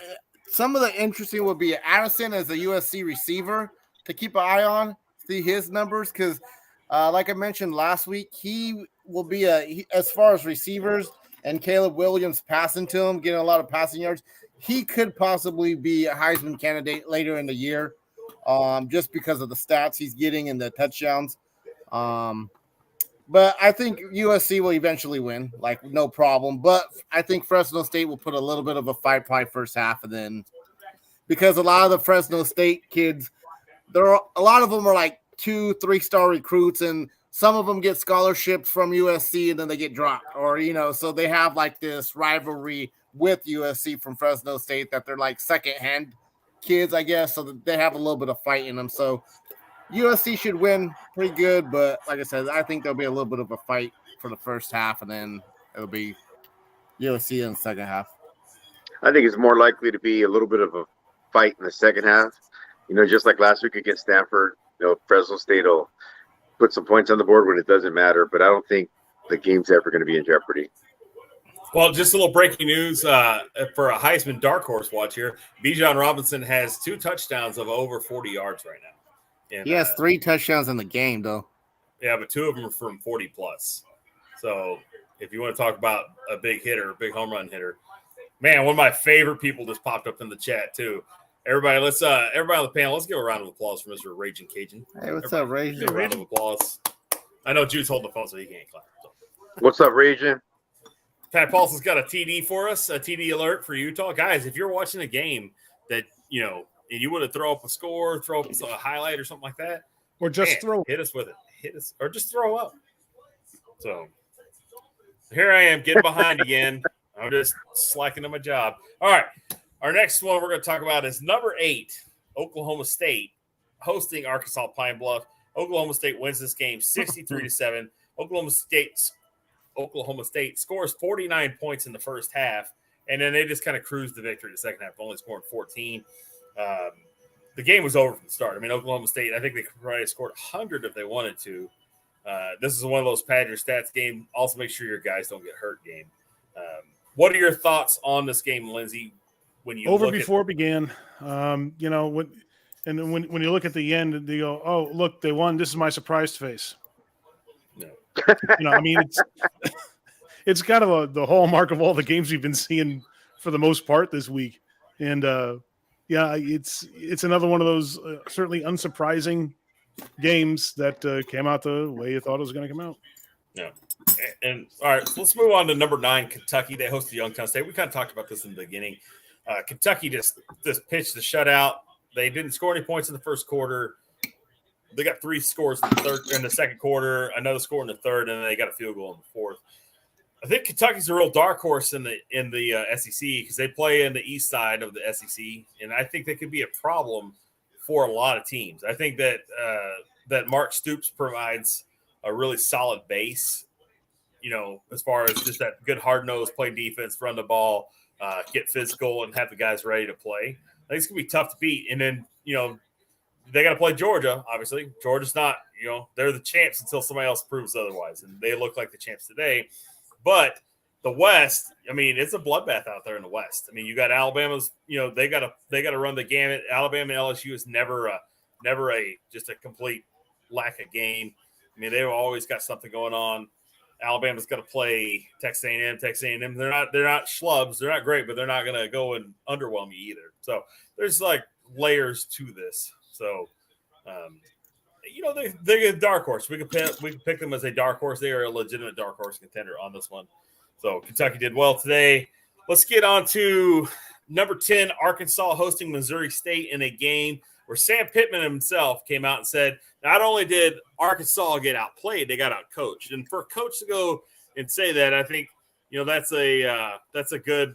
some of the interesting will be Addison as a USC receiver to keep an eye on, see his numbers, because like I mentioned last week, he will be as far as receivers and Caleb Williams passing to him, getting a lot of passing yards, he could possibly be a Heisman candidate later in the year, just because of the stats he's getting and the touchdowns. But I think USC will eventually win, like no problem. But I think Fresno State will put a little bit of a fight probably first half, and then because a lot of the Fresno State kids, a lot of them are like 2-3-star recruits, and some of them get scholarships from USC and then they get dropped, or so they have like this rivalry with USC from Fresno State that they're like second-hand kids, I guess, so that they have a little bit of fight in them. So USC should win pretty good, but like I said, I think there'll be a little bit of a fight for the first half, and then it'll be USC in the second half. I think it's more likely to be a little bit of a fight in the second half. Just like last week against Stanford, Fresno State will put some points on the board when it doesn't matter, but I don't think the game's ever going to be in jeopardy. Well, just a little breaking news for a Heisman dark horse watch here. Bijan Robinson has 2 touchdowns of over 40 yards right now. And, he has 3 touchdowns in the game, though. Yeah, but 2 of them are from 40-plus. So if you want to talk about a big hitter, a big home run hitter, man, one of my favorite people just popped up in the chat, too. Everybody, everybody on the panel, let's give a round of applause for Mr. Raging Cajun. Hey, what's up, Raging? Give a round of applause. I know Jude's holding the phone, so he can't clap. So. What's up, Raging? Pat Paulson's got a TD for us, a TD alert for Utah. Guys, if you're watching a game that and you want to throw up a score, throw up a highlight or something like that, or just throw. Hit us with it. Hit us, or just throw up. So here I am getting behind again. I'm just slacking on my job. All right. Our next one we're going to talk about is number 8, Oklahoma State, hosting Arkansas Pine Bluff. Oklahoma State wins this game 63-7. Oklahoma State scores 49 points in the first half, and then they just kind of cruised the victory in the second half, only scoring 14. The game was over from the start. I mean, Oklahoma State, I think they probably scored 100 if they wanted to. This is one of those pad your stats game. Also, make sure your guys don't get hurt game. What are your thoughts on this game, Lindsay? When you over before it began, when you look at the end, they go, "Oh, look, they won. This is my surprise face." No. I mean, it's kind of the hallmark of all the games we've been seeing for the most part this week, and it's another one of those certainly unsurprising games that came out the way you thought it was going to come out. Yeah. And all right, so let's move on to number 9, Kentucky. They hosted Youngstown State. We kind of talked about this in the beginning. Kentucky just pitched the shutout. They didn't score any points in the first quarter. They got 3 scores in the second quarter, another score in the third, and then they got a field goal in the fourth. I think Kentucky's a real dark horse in the SEC because they play in the east side of the SEC, and I think they could be a problem for a lot of teams. I think that Mark Stoops provides a really solid base, as far as just that good hard-nosed play defense, run the ball, get physical, and have the guys ready to play. I think it's going to be tough to beat. And then, they got to play Georgia, obviously. Georgia's not, they're the champs until somebody else proves otherwise. And they look like the champs today. But the West, I mean, it's a bloodbath out there in the West. I mean, you got Alabama's, they got to run the gamut. Alabama and LSU is never just a complete lack of game. I mean, they've always got something going on. Alabama's got to play Texas A&M. They're not schlubs. They're not great, but they're not going to go and underwhelm you either. So there's like layers to this. So, they're a dark horse. We could pick them as a dark horse. They are a legitimate dark horse contender on this one. So Kentucky did well today. Let's get on to number 10, Arkansas hosting Missouri State in a game where Sam Pittman himself came out and said, not only did Arkansas get outplayed, they got outcoached. And for a coach to go and say that, I think, that's a good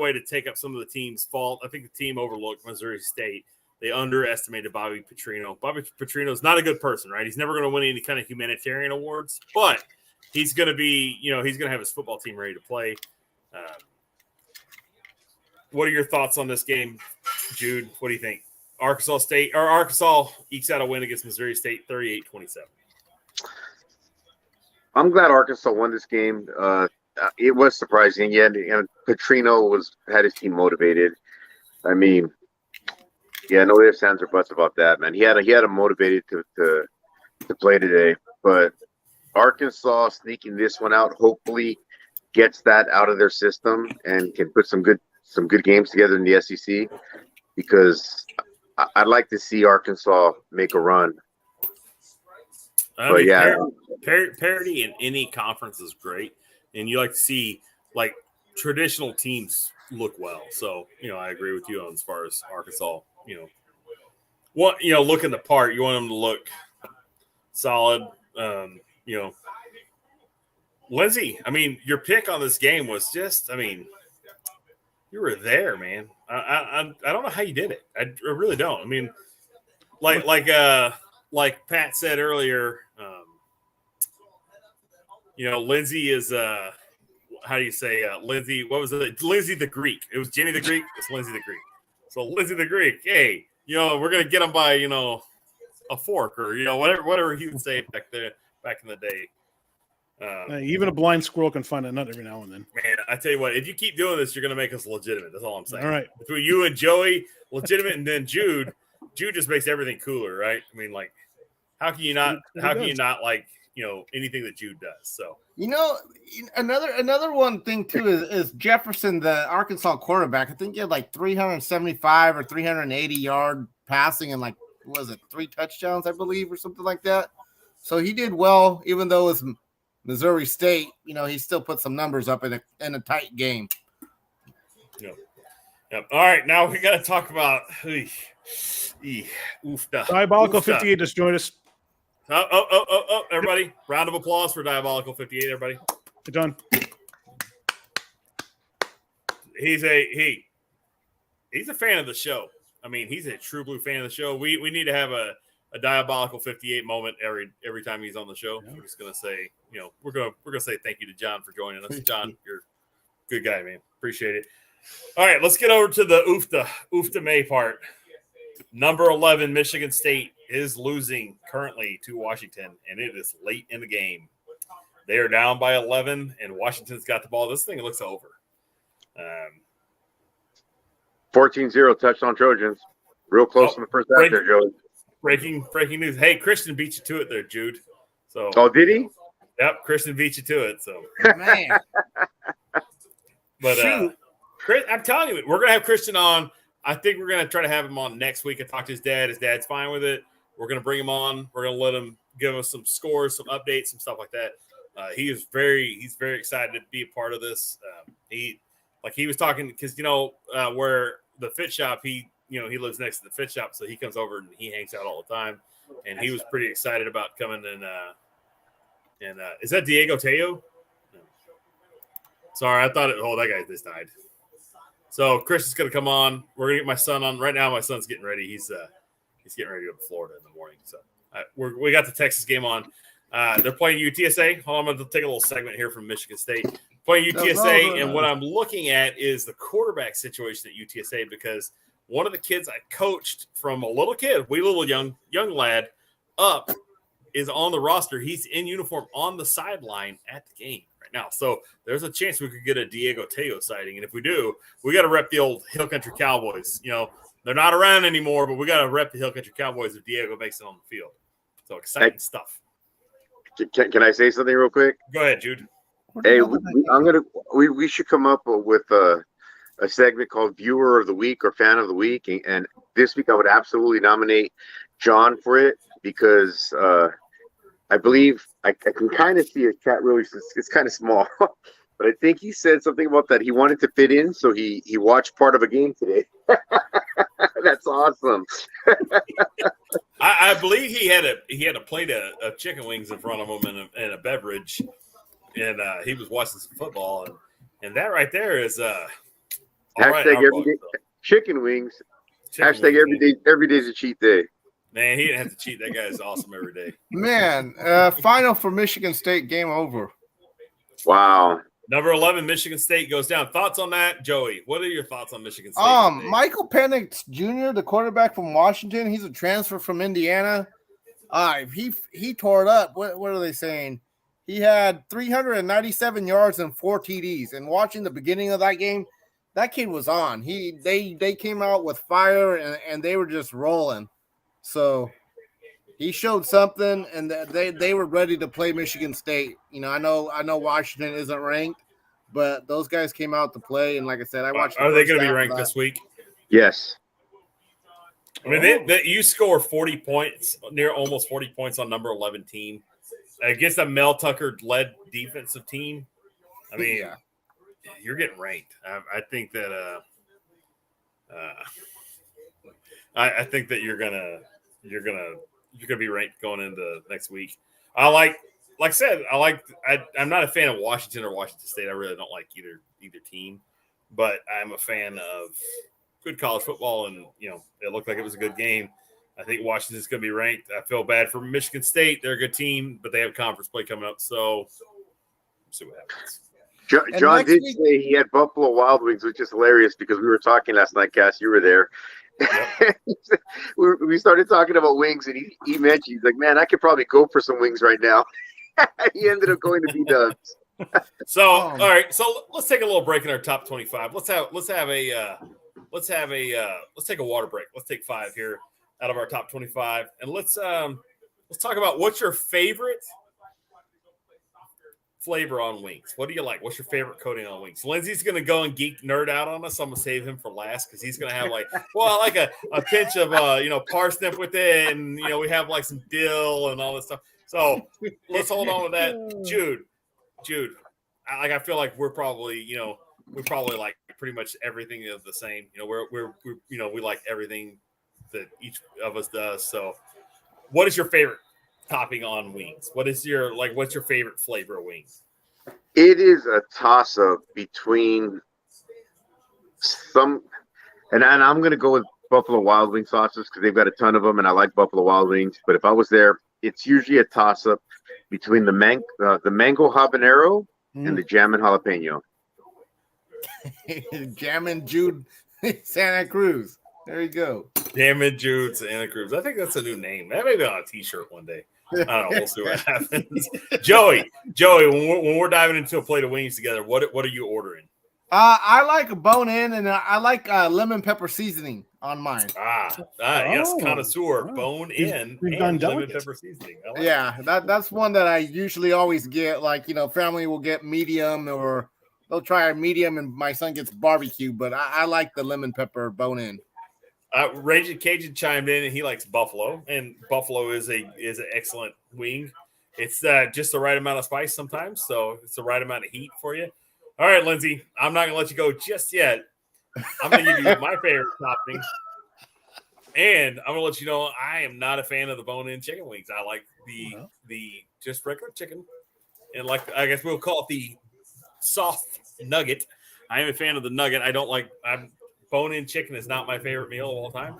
way to take up some of the team's fault. I think the team overlooked Missouri State. They underestimated Bobby Petrino. Bobby Petrino's not a good person, right? He's never going to win any kind of humanitarian awards, but he's going to be, he's going to have his football team ready to play. What are your thoughts on this game, Jude? What do you think? Arkansas ekes out a win against Missouri State 38-27. I'm glad Arkansas won this game. It was surprising, and Petrino had his team motivated. I mean, no ifs, ands, or buts about that, man. He had him motivated to play today. But Arkansas sneaking this one out hopefully gets that out of their system and can put some good games together in the SEC, because I'd like to see Arkansas make a run. Parity in any conference is great, and you like to see like traditional teams look well. So I agree with you on as far as Arkansas. Looking the part, you want them to look solid. Lindsay, I mean, your pick on this game was just, I mean, you were there, man. I don't know how you did it. I really don't. I mean, like Pat said earlier, Lindsay is how do you say Lindsay? What was it? Lindsay the Greek. It was Jenny the Greek. It's Lindsay the Greek. So Lindsay the Greek. Hey, we're gonna get him by a fork or whatever he would say back in the day. Even a blind squirrel can find a nut every now and then. Man, I tell you what, if you keep doing this, you're going to make us legitimate. That's all I'm saying. All right. Between you and Joey, legitimate, and then Jude just makes everything cooler, right? I mean, like, how can you not like, anything that Jude does? So, another one thing too is Jefferson, the Arkansas quarterback. I think he had like 375 or 380 yard passing and 3 touchdowns, I believe, or something like that. So he did well, even though it's Missouri State, he still put some numbers up in a tight game. Yeah. Yep. All right, now we got to talk about Diabolical 58 just joined us. Oh, everybody. Round of applause for Diabolical 58, everybody. Hey, John. He's a fan of the show. I mean, he's a true blue fan of the show. We need to have a Diabolical 58 moment every time he's on the show. Yeah. We're just gonna say, we're gonna say thank you to John for joining us. John, you're a good guy, man. Appreciate it. All right, let's get over to the Oofta May part. Number 11, Michigan State is losing currently to Washington, and it is late in the game. They are down by 11, and Washington's got the ball. This thing looks over. 14-0 touchdown Trojans. Real close in the first half there, Joey. Breaking news. Hey, Christian beat you to it there, Jude. So. Oh, did he? Yep, Christian beat you to it. So. Man. But Chris, I'm telling you, we're gonna have Christian on. I think we're gonna try to have him on next week and talk to his dad. His dad's fine with it. We're gonna bring him on. We're gonna let him give us some scores, some updates, some stuff like that. He's very excited to be a part of this. He was talking because where the fit shop, he lives next to the fit shop, so he comes over and he hangs out all the time. And he was pretty excited about coming and is that Diego Teo? No. Sorry, I thought that guy just died. So Chris is going to come on. We're going to get my son on right now. My son's getting ready. He's getting ready to go to Florida in the morning. So we got the Texas game on. They're playing UTSA. Hold on, I'm going to take a little segment here from Michigan State. Playing UTSA, and what I'm looking at is the quarterback situation at UTSA because one of the kids I coached from a little kid, wee little young lad, up is on the roster. He's in uniform on the sideline at the game right now. So there's a chance we could get a Diego Teo sighting. And if we do, we got to rep the old Hill Country Cowboys. They're not around anymore, but we got to rep the Hill Country Cowboys if Diego makes it on the field. So exciting stuff. Can I say something real quick? Go ahead, Jude. Hey, we should come up with a segment called Viewer of the Week or Fan of the Week, and this week I would absolutely nominate John for it because I believe I can kind of see his chat really. It's kind of small, but I think he said something about that he wanted to fit in, so he watched part of a game today. That's awesome. I believe he had a plate of chicken wings in front of him and a beverage, and he was watching some football, and that right there is hashtag everyday chicken wings. Hashtag every day's a cheat day. Man, he didn't have to cheat. That guy is awesome every day. Man, final for Michigan State, game over. Wow. Number 11, Michigan State goes down. Thoughts on that, Joey? What are your thoughts on Michigan State? Michael Penix Jr., the quarterback from Washington, he's a transfer from Indiana. He tore it up. What are they saying? He had 397 yards and 4 TDs. And watching the beginning of that game, that kid was on. They came out with fire and they were just rolling. So he showed something, and they were ready to play Michigan State. I know Washington isn't ranked, but those guys came out to play. And like I said, I watched. Are they going to be ranked this week? Yes. I mean, you score 40 points, near almost 40 points on number 11 team against a Mel Tucker-led defensive team. I mean, you're getting ranked. I think that I think that you're gonna be ranked going into next week. I'm not a fan of Washington or Washington State. I really don't like either team, but I'm a fan of good college football, and it looked like it was a good game. I think Washington's going to be ranked. I feel bad for Michigan State. They're a good team, but they have conference play coming up, so we'll see what happens. John did say he had Buffalo Wild Wings, which is hilarious because we were talking last night, Cass. You were there. Yep. we started talking about wings, and he mentioned, he's like, man, I could probably go for some wings right now. He ended up going to B-Dubs. So, all right. So let's take a little break in our top 25. Let's take a water break. Let's take 5 here out of our top 25, and let's talk about what's your favorite flavor on wings. What do you like? What's your favorite coating on wings? Lindsay's going to go and geek nerd out on us. I'm going to save him for last because he's going to have I like a pinch of parsnip with it, and we have like some dill and all this stuff. So let's hold on to that. Jude, I feel like we're probably we probably like pretty much everything is the same. You know, we're we like everything that each of us does. So, what is your favorite topping on wings? What's your favorite flavor of wings? It is a toss up between some, and I'm going to go with Buffalo Wild Wing sauces because they've got a ton of them, and I like Buffalo Wild Wings. But if I was there, it's usually a toss up between the mango habanero and the jammin' jalapeno. Jammin' Jude Santa Cruz. There you go. Jammin' Jude Santa Cruz. I think that's a new name. That may be on a T-shirt one day. I don't know. We'll see what happens. Joey, when we're diving into a plate of wings together, what are you ordering? I like a bone in, and I like lemon pepper seasoning on mine. Yes, connoisseur, bone in, and lemon pepper seasoning. That's one that I usually always get. Like, family will get medium, or they'll try a medium, and my son gets barbecue. But I like the lemon pepper bone in. Raging Cajun chimed in, and he likes buffalo, and buffalo is an excellent wing. It's just the right amount of spice sometimes, so it's the right amount of heat for you. All right, Lindsay, I'm not going to let you go just yet. I'm going to give you my favorite topping, and I'm going to let you know I am not a fan of the bone-in chicken wings. I like the just regular chicken, and I guess we'll call it the soft nugget. I am a fan of the nugget. Bone-in chicken is not my favorite meal of all time.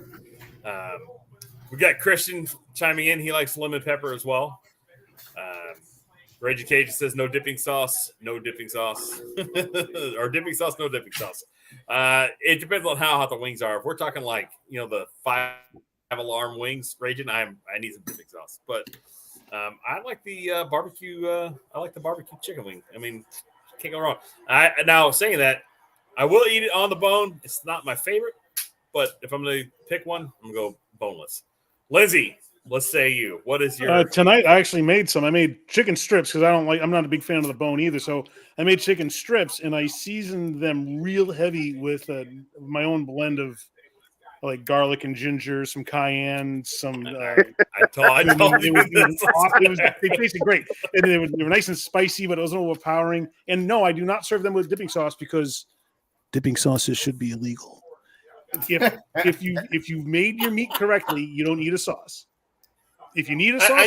We got Christian chiming in. He likes lemon pepper as well. Reggie Cajun says no dipping sauce, no dipping sauce. Or dipping sauce, no dipping sauce. It depends on how hot the wings are. If we're talking like, the 5-alarm wings, Raging, I need some dipping sauce. But I like the barbecue. I like the barbecue chicken wing. I mean, can't go wrong. Now, saying that, I will eat it on the bone. It's not my favorite, but if I'm going to pick one, I'm going to go boneless. Lindsay, let's say you. What is your tonight? I actually made some. I made chicken strips because I'm not a big fan of the bone either. So I made chicken strips and I seasoned them real heavy with my own blend of like garlic and ginger, some cayenne, some. I told you they tasted great, and they were nice and spicy, but it wasn't overpowering. And no, I do not serve them with dipping sauce because dipping sauces should be illegal. If you made your meat correctly, you don't need a sauce. If you need a sauce, I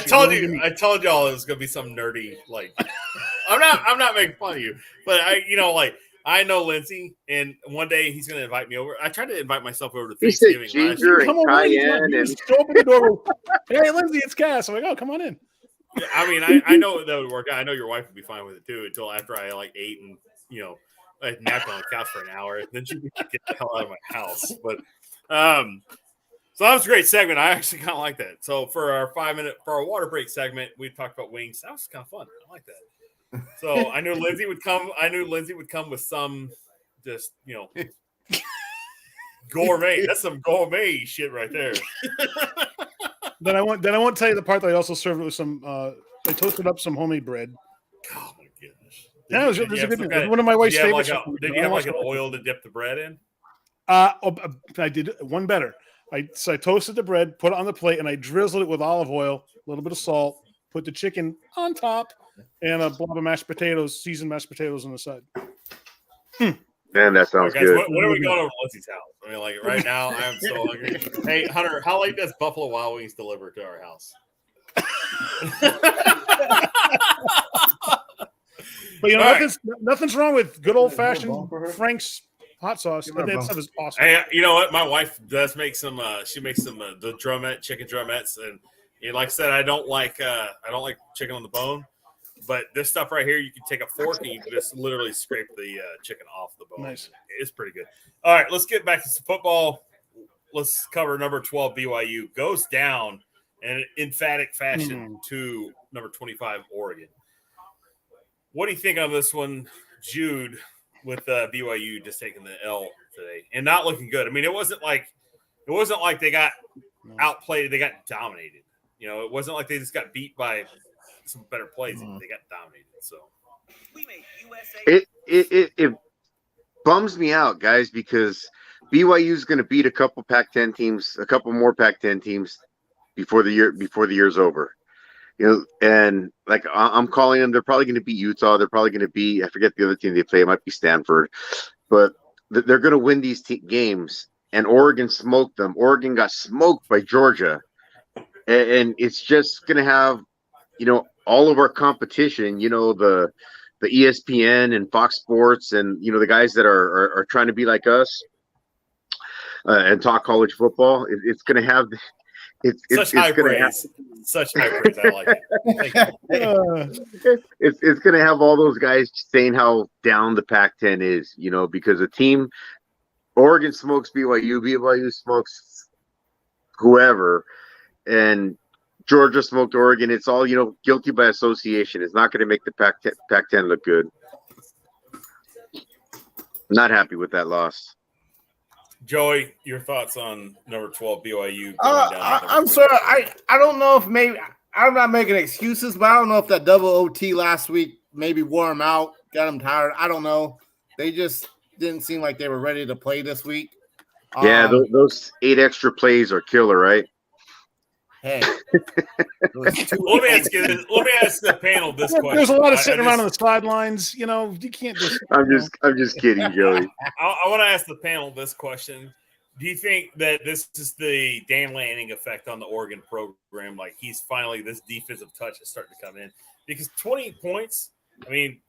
told y'all it was gonna be some nerdy like. I'm not making fun of you, but I know Lindsay, and one day he's gonna invite me over. I tried to invite myself over to Thanksgiving. He said ginger and cayenne, and open the door. Hey, Lindsay, it's Cass. I'm like, oh, come on in. I mean, I know that would work out. I know your wife would be fine with it too. Until after I ate and I napped on the couch for an hour, and then she would get the hell out of my house. But so that was a great segment. I actually kind of like that. So for our water break segment, we talked about wings. That was kind of fun. I like that. So I knew Lindsay would come. With some just gourmet. That's some gourmet shit right there. Then I won't tell you the part that I also served it with some. I toasted up some homemade bread. Oh my goodness! It was good. One of my wife's favorites. Did you have like an oil to dip the bread in? I did one better. I toasted the bread, put it on the plate, and I drizzled it with olive oil, a little bit of salt, put the chicken on top, and a blob of mashed potatoes, seasoned mashed potatoes on the side. Man, that sounds guys, good. when are we going over to Lindsay's house? I mean, like right now, I am so hungry. Hey, Hunter, how late does Buffalo Wild Wings deliver to our house? But nothing's wrong with good old fashioned Frank's hot sauce. That stuff is awesome. Hey, you know what? My wife does make some. She makes some the chicken drumettes, and like I said, I don't like chicken on the bone. But this stuff right here, you can take a fork and you can just literally scrape the chicken off the bone. Nice. It's pretty good. All right, let's get back to some football. Let's cover number 12 BYU goes down in an emphatic fashion to number 25 Oregon. What do you think on this one, Jude, with BYU just taking the L today and not looking good? I mean, it wasn't like they got outplayed; they got dominated. It wasn't like they just got beat by some better plays. They got dominated. So it bums me out, guys, because BYU is going to beat a couple Pac-10 teams, a couple more Pac-10 teams before the year's over. and like I'm calling them. They're probably going to beat Utah. They're probably going to beat, I forget the other team they play. It might be Stanford, but they're going to win these games. And Oregon smoked them. Oregon got smoked by Georgia, and it's just going to have, all of our competition. The ESPN and Fox Sports, and the guys that are trying to be like us and talk college football. It's going to have. Such high praise. Such high praise. I like it. It's going to have all those guys saying how down the Pac-10 is, because a team, Oregon smokes BYU smokes whoever, and Georgia smoked Oregon. It's all, guilty by association. It's not going to make the Pac-10 look good. Not happy with that loss. Joey, your thoughts on number 12 BYU? I'm sorry. I don't know if maybe I'm not making excuses, but I don't know if that double OT last week maybe wore them out, got them tired. I don't know. They just didn't seem like they were ready to play this week. Yeah, those 8 extra plays are killer, right? Hey, let me ask the panel this question. There's a lot of sitting around on the sidelines. You can't just. I'm just kidding, Joey. I want to ask the panel this question: do you think that this is the Dan Lanning effect on the Oregon program? Like he's finally, this defensive touch is starting to come in, because 20 points. I mean,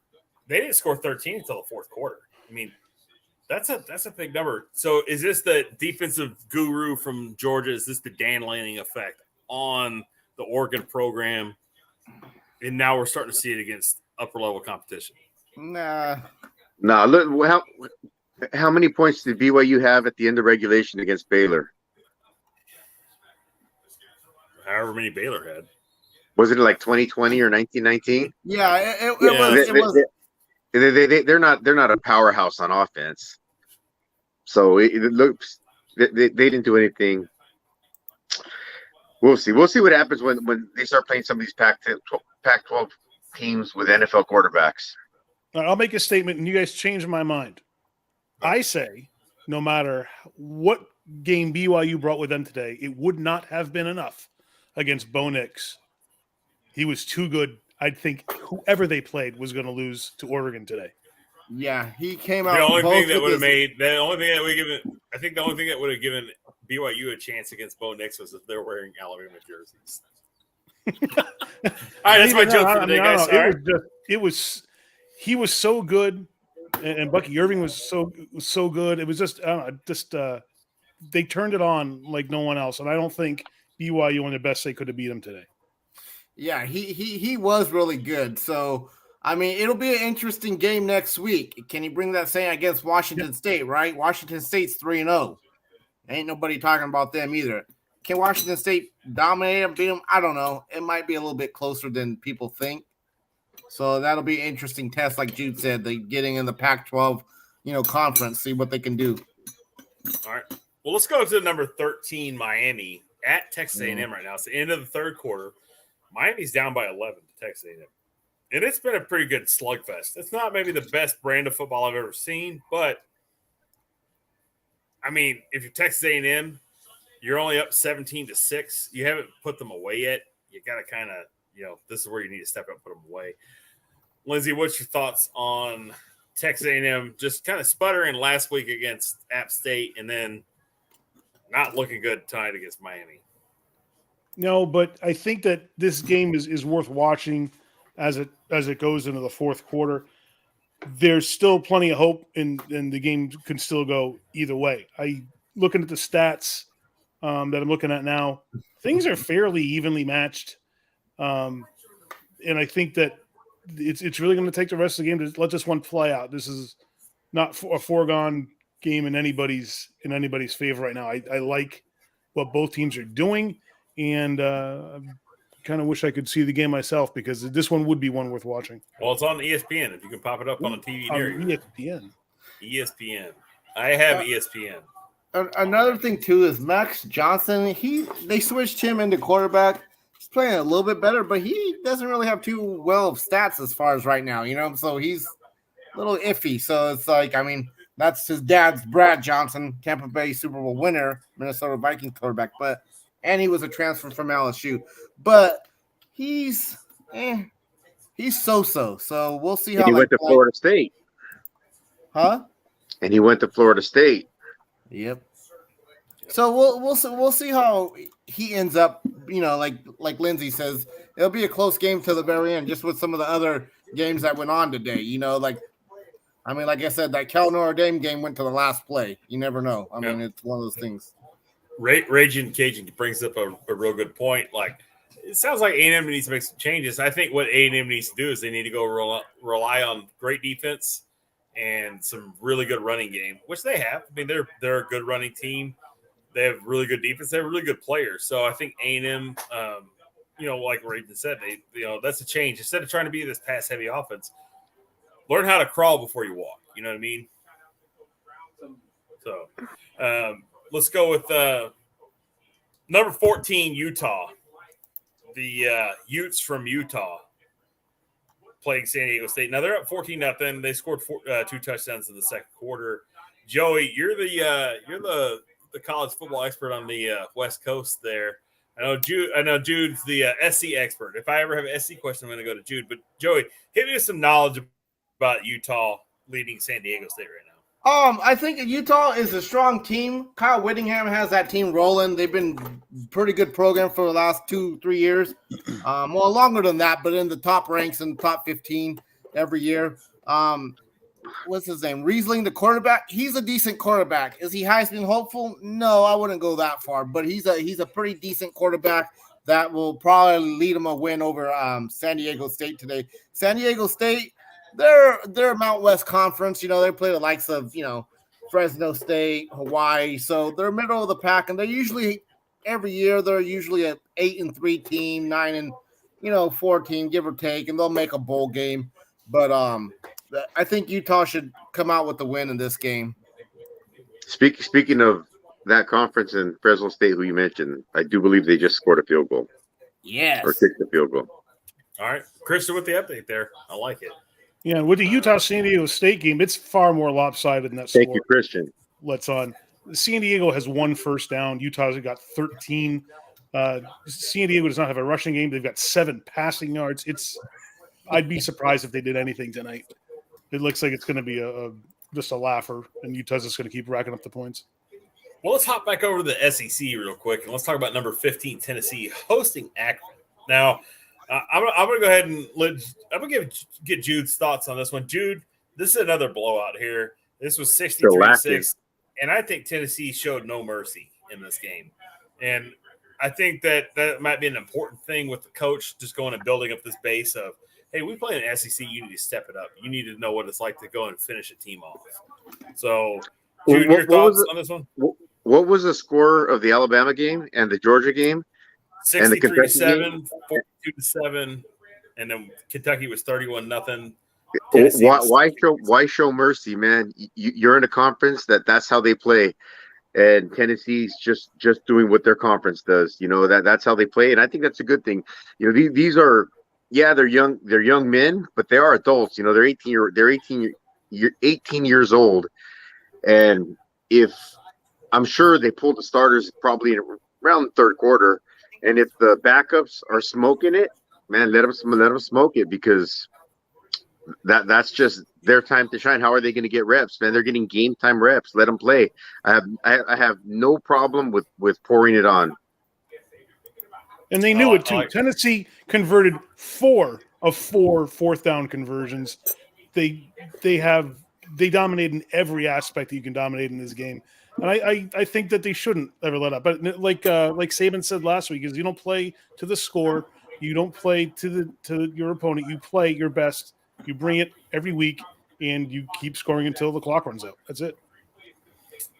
they didn't score 13 until the fourth quarter. I mean, that's a big number. So is this the defensive guru from Georgia? Is this the Dan Lanning effect on the Oregon program, and now we're starting to see it against upper level competition? Nah. Look, how many points did BYU have at the end of regulation against Baylor? However many Baylor had. Was it like 2020 or 1919? Yeah, it was. They're not a powerhouse on offense, so it looks they didn't do anything. We'll see. We'll see what happens when they start playing some of these Pac-12 teams with NFL quarterbacks. All right, I'll make a statement, and you guys change my mind. I say, no matter what game BYU brought with them today, it would not have been enough against Bo Nix. He was too good. I think whoever they played was going to lose to Oregon today. Yeah, he came out. The only thing that would have given BYU a chance against Bo Nix was if they were wearing Alabama jerseys. All right, that's my joke for the day, guys. He was so good, and Bucky Irving was so good. It was just they turned it on like no one else, and I don't think BYU on their best they could have beat him today. Yeah, he was really good. So I mean, it'll be an interesting game next week. Can he bring that same against Washington State? Right, Washington State's 3-0. Ain't nobody talking about them either. Can Washington State dominate them, beat them? I don't know. It might be a little bit closer than people think. So that'll be an interesting test, like Jude said, they getting in the Pac-12, conference, see what they can do. All right. Well, let's go to number 13, Miami, at Texas A&M right now. It's the end of the third quarter. Miami's down by 11 to Texas A&M. And it's been a pretty good slugfest. It's not maybe the best brand of football I've ever seen, but I mean, if you're Texas A&M, you're only up 17-6. You haven't put them away yet. You got to kind of, this is where you need to step up and put them away. Lindsay, what's your thoughts on Texas A&M just kind of sputtering last week against App State and then not looking good tonight against Miami? No, but I think that this game is worth watching as it goes into the fourth quarter. There's still plenty of hope, and the game can still go either way. Looking at the stats that I'm looking at now, things are fairly evenly matched, and I think that it's really going to take the rest of the game to let this one play out. This is not a foregone game in anybody's favor right now. I like what both teams are doing, and kind of wish I could see the game myself, because this one would be one worth watching. Well, it's on ESPN. If you can pop it up on the TV near you. ESPN. I have ESPN. Another thing too is Max Johnson. They switched him into quarterback. He's playing a little bit better, but he doesn't really have too well of stats as far as right now. So he's a little iffy. So it's like, I mean, that's his dad's Brad Johnson, Tampa Bay Super Bowl winner, Minnesota Vikings quarterback, and he was a transfer from LSU. But he's so. So we'll see And how he went to Florida State. Huh? And he went to Florida State. Yep. So we'll see how he ends up. You know, like Lindsay says, it'll be a close game to the very end, just with some of the other games that went on today. You know, like I said, that Cal Notre Dame game went to the last play. You never know. I mean, it's one of those things. Raging Cajun brings up a real good point. Like, it sounds like A&M needs to make some changes. I think what A&M needs to do is they need to go rely on great defense and some really good running game, which they have. I mean, they're a good running team. They have really good defense. They have really good players. So I think A&M, like Raging said, that's a change. Instead of trying to be this pass-heavy offense, learn how to crawl before you walk. You know what I mean? So let's go with number 14, Utah. The Utes from Utah playing San Diego State. Now they're up 14-0. They scored 2 touchdowns in the second quarter. Joey, you're the college football expert on the West Coast there. I know Jude's the SC expert. If I ever have an SC question, I'm going to go to Jude. But Joey, hit me with some knowledge about Utah leading San Diego State right now. I think Utah is a strong team. Kyle Whittingham has that team rolling. They've been pretty good program for the last 2-3 years. Well, longer than that, but in the top ranks in the top 15 every year. What's his name? Riesling, the quarterback. He's a decent quarterback. Is he Heisman hopeful? No, I wouldn't go that far. But he's a pretty decent quarterback that will probably lead him a win over San Diego State today. San Diego State. They're Mount West Conference. You know, they play the likes of, Fresno State, Hawaii. So they're middle of the pack, and they're usually every year they're usually an 8-3 team, 9-4 team, give or take, and they'll make a bowl game. But I think Utah should come out with the win in this game. Speaking of that conference in Fresno State, who you mentioned, I do believe they just scored a field goal. Yes. Or kicked a field goal. All right. Christian with the update there. I like it. Yeah, with the Utah-San Diego State game, it's far more lopsided than that score. Thank you, Christian. Let's on. San Diego has 1 first down. Utah's got 13. San Diego does not have a rushing game. They've got 7 passing yards. I'd be surprised if they did anything tonight. It looks like it's going to be just a laugher, and Utah's just going to keep racking up the points. Well, let's hop back over to the SEC real quick, and let's talk about number 15, Tennessee, hosting Akron. Now, I'm gonna go ahead and get Jude's thoughts on this one. Jude, this is another blowout here. This was 63-6, and I think Tennessee showed no mercy in this game. And I think that might be an important thing with the coach just going and building up this base of, hey, we play in SEC. You need to step it up. You need to know what it's like to go and finish a team off. So, Jude, your thoughts on this one? What was the score of the Alabama game and the Georgia game? 63-7, 42-7, and then Kentucky was 31-0. Why show mercy, man? You're in a conference that's how they play, and Tennessee's just doing what their conference does. You know that's how they play, and I think that's a good thing. You know these are they're young men, but they are adults. You know they're 18 years old, and if I'm sure they pulled the starters probably around the third quarter. And if the backups are smoking it, man, let them smoke it because that's just their time to shine. How are they going to get reps, man? They're getting game time reps. Let them play. I have no problem with pouring it on. And they knew it too. Tennessee converted 4 of 4 fourth down conversions. They dominated in every aspect that you can dominate in this game. And I think that they shouldn't ever let up. But like Saban said last week, is you don't play to the score, you don't play to your opponent, you play your best, you bring it every week, and you keep scoring until the clock runs out. That's it.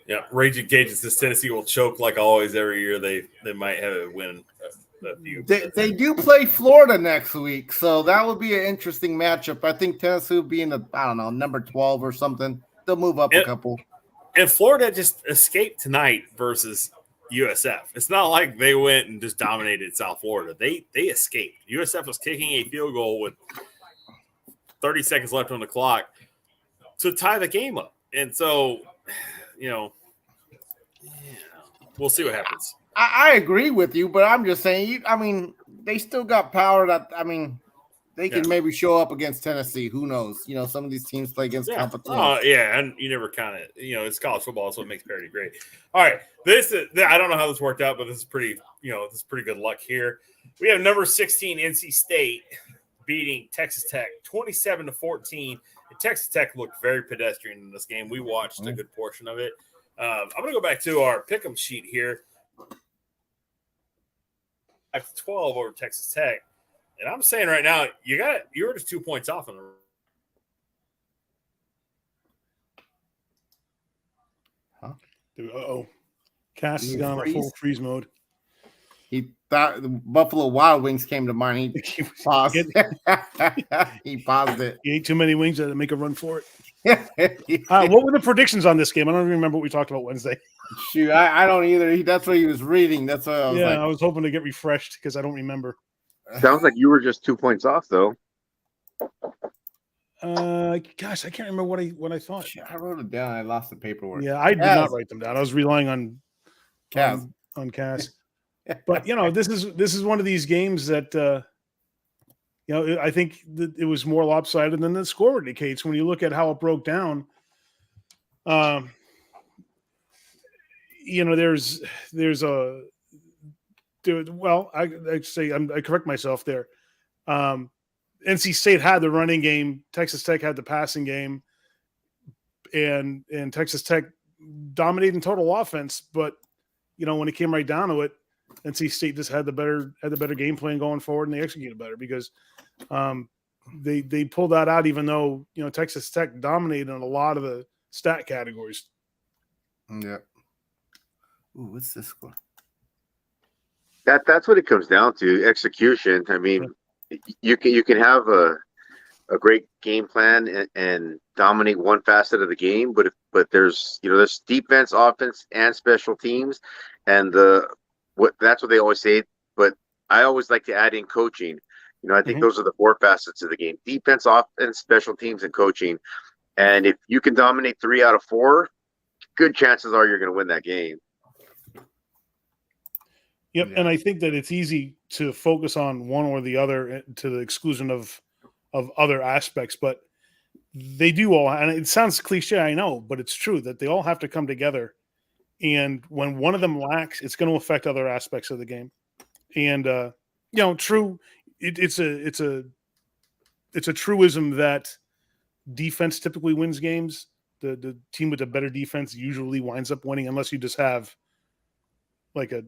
Yeah, Raging Cajun says Tennessee will choke like always every year. They might have a win. They do play Florida next week, so that would be an interesting matchup. I think Tennessee will be in number 12 or something. They'll move up a couple. And Florida just escaped tonight versus USF. It's not like they went and just dominated South Florida. They escaped. USF was kicking a field goal with 30 seconds left on the clock to tie the game up. And so, we'll see what happens. I agree with you, but I'm just saying, they still got power. They can Yeah. maybe show up against Tennessee. Who knows? Some of these teams play against competition. Oh, yeah, and you never kind of, it's college football, so it makes parity great. All right, I don't know how this worked out, but this is pretty good luck here. We have number 16 NC State beating Texas Tech 27-14. And Texas Tech looked very pedestrian in this game. We watched a good portion of it. I'm going to go back to our pick'em sheet here. 12 over Texas Tech. And I'm saying right now, you're just 2 points off on the Cass is gone on full freeze mode. He thought the Buffalo Wild Wings came to mind. He paused. He paused it. He ate too many wings to make a run for it. What were the predictions on this game? I don't even remember what we talked about Wednesday. Shoot, I don't either. That's what he was reading. That's what I was like. I was hoping to get refreshed because I don't remember. Sounds like you were just 2 points off, though. Gosh, I can't remember what I thought. I wrote it down. I lost the paperwork. Yeah, I did not write them down. I was relying on Cass. On Cass. But this is one of these games that I think that it was more lopsided than the score indicates when you look at how it broke down. I correct myself there. NC State had the running game. Texas Tech had the passing game, and Texas Tech dominating total offense. But when it came right down to it, NC State just had the better game plan going forward, and they executed better because they pulled that out. Even though Texas Tech dominated in a lot of the stat categories. Yeah. Ooh, what's this score? That's what it comes down to, execution. I mean, you can have a great game plan and dominate one facet of the game, but there's defense, offense, and special teams, and that's what they always say. But I always like to add in coaching. I think those are the four facets of the game: defense, offense, special teams, and coaching. And if you can dominate 3 out of 4, good chances are you're going to win that game. Yep, yeah. And I think that it's easy to focus on one or the other to the exclusion of other aspects, but they do all, and it sounds cliche, I know, but it's true that they all have to come together. And when one of them lacks, it's going to affect other aspects of the game. And true, it's a truism that defense typically wins games. The team with the better defense usually winds up winning, unless you just have like a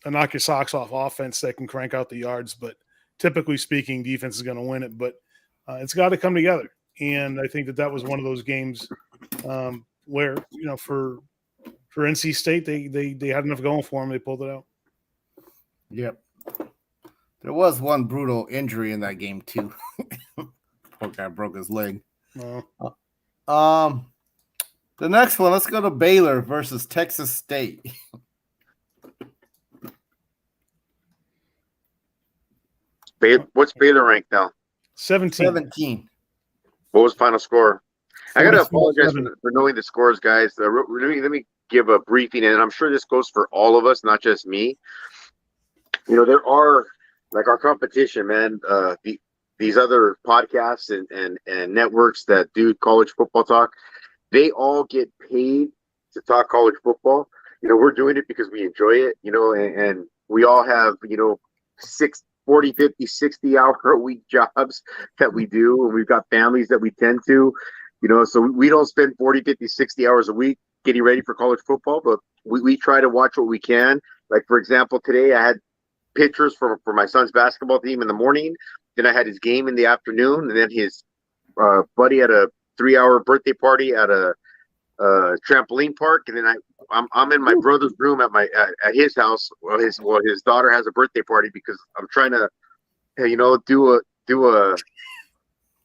knock your socks off offense that can crank out the yards. But typically speaking, defense is going to win it. But it's got to come together. And I think that was one of those games where for NC State they had enough going for them. They pulled it out. Yep. There was one brutal injury in that game too. Poor guy broke his leg. Oh. The next one, let's go to Baylor versus Texas State. What's Baylor ranked now? 17. What was the final score? I got to apologize for knowing the scores, guys. Let me give a briefing, and I'm sure this goes for all of us, not just me. There are, like our competition, man, these other podcasts and networks that do college football talk, they all get paid to talk college football. We're doing it because we enjoy it, and we all have, 40, 50, 60-hour-a-week jobs that we do, and we've got families that we tend to, so we don't spend 40, 50, 60 hours a week getting ready for college football, but we try to watch what we can. Like, for example, today I had pictures for my son's basketball team in the morning, then I had his game in the afternoon, and then his buddy had a 3-hour birthday party at a trampoline park, and then I'm in my brother's room at his house. His daughter has a birthday party because I'm trying to, do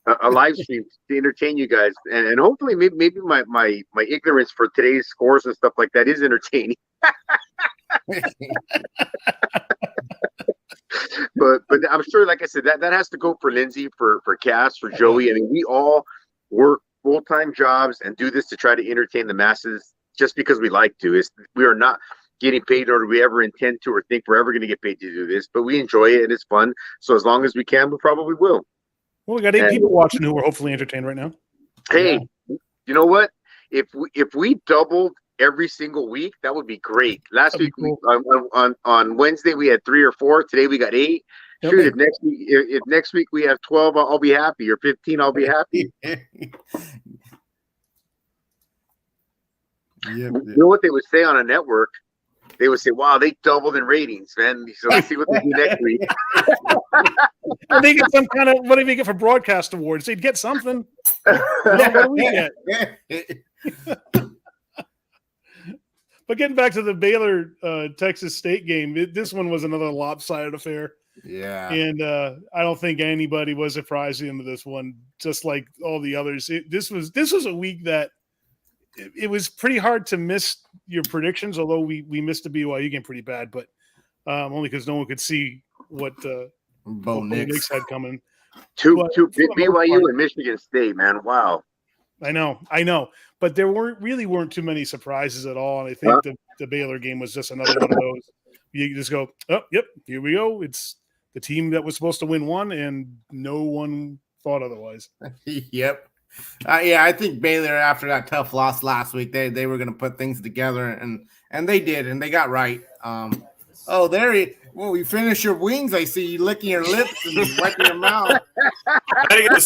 a live stream to entertain you guys, and hopefully maybe my ignorance for today's scores and stuff like that is entertaining. But I'm sure, like I said, that has to go for Lindsay, for Cass, for Joey. I mean, we all work full-time jobs and do this to try to entertain the masses just because we like to. We are not getting paid, nor do we ever intend to or think we're ever going to get paid to do this. But we enjoy it and it's fun. So as long as we can, we probably will. Well, we got 8 people watching who are hopefully entertained right now. Hey, you know what? If we doubled every single week, that would be great. Last week cool. on Wednesday we had 3 or 4. Today we got 8. Yep. Shoot, if next week we have 12, I'll be happy. Or 15, I'll be happy. You know what they would say on a network? They would say, "Wow, they doubled in ratings, man." So let's see what they do next week. And they get some kind of, what do they get for broadcast awards? They'd get something. What do we get? But getting back to the Baylor Texas State game, this one was another lopsided affair. Yeah. And I don't think anybody was surprised into this one, just like all the others. This was a week that it was pretty hard to miss your predictions, although we missed the BYU game pretty bad, but only because no one could see what Bo Nix had coming. Two BYU and Michigan State, man. Wow. I know. But there weren't too many surprises at all. And I think the Baylor game was just another one of those. You just go, oh, yep, here we go. It's the team that was supposed to win one, and no one thought otherwise. Yep. Yeah, I think Baylor, after that tough loss last week, they were going to put things together, and they did, and they got right. Well, you finish your wings. I see you licking your lips and wiping your mouth. I get a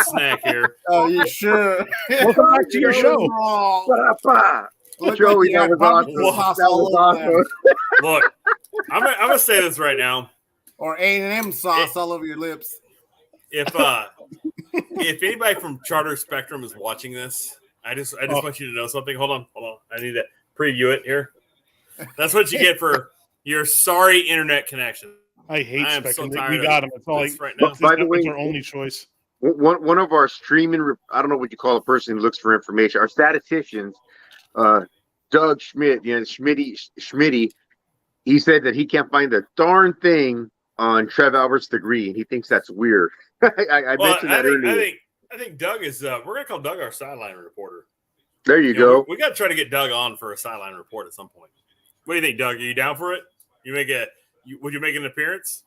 snack here. Oh, you sure? Welcome back to your show. Joey, that was awesome. Look, I'm gonna say this right now. Or A&M sauce all over your lips. If anybody from Charter Spectrum is watching this, I just want you to know something. Hold on. I need to preview it here. That's what you get for your sorry internet connection. I hate Spectrum. So we got them. It's all like, right now. By the way, our only choice. One of our streaming, I don't know what you call a person who looks for information. Our statisticians, Doug Schmidt, Schmitty, he said that he can't find a darn thing on Trev Albert's degree, and he thinks that's weird. I mentioned that earlier. I think Doug is. We're gonna call Doug our sideline reporter. There you go. We got to try to get Doug on for a sideline report at some point. What do you think, Doug? Are you down for it? Would you make an appearance?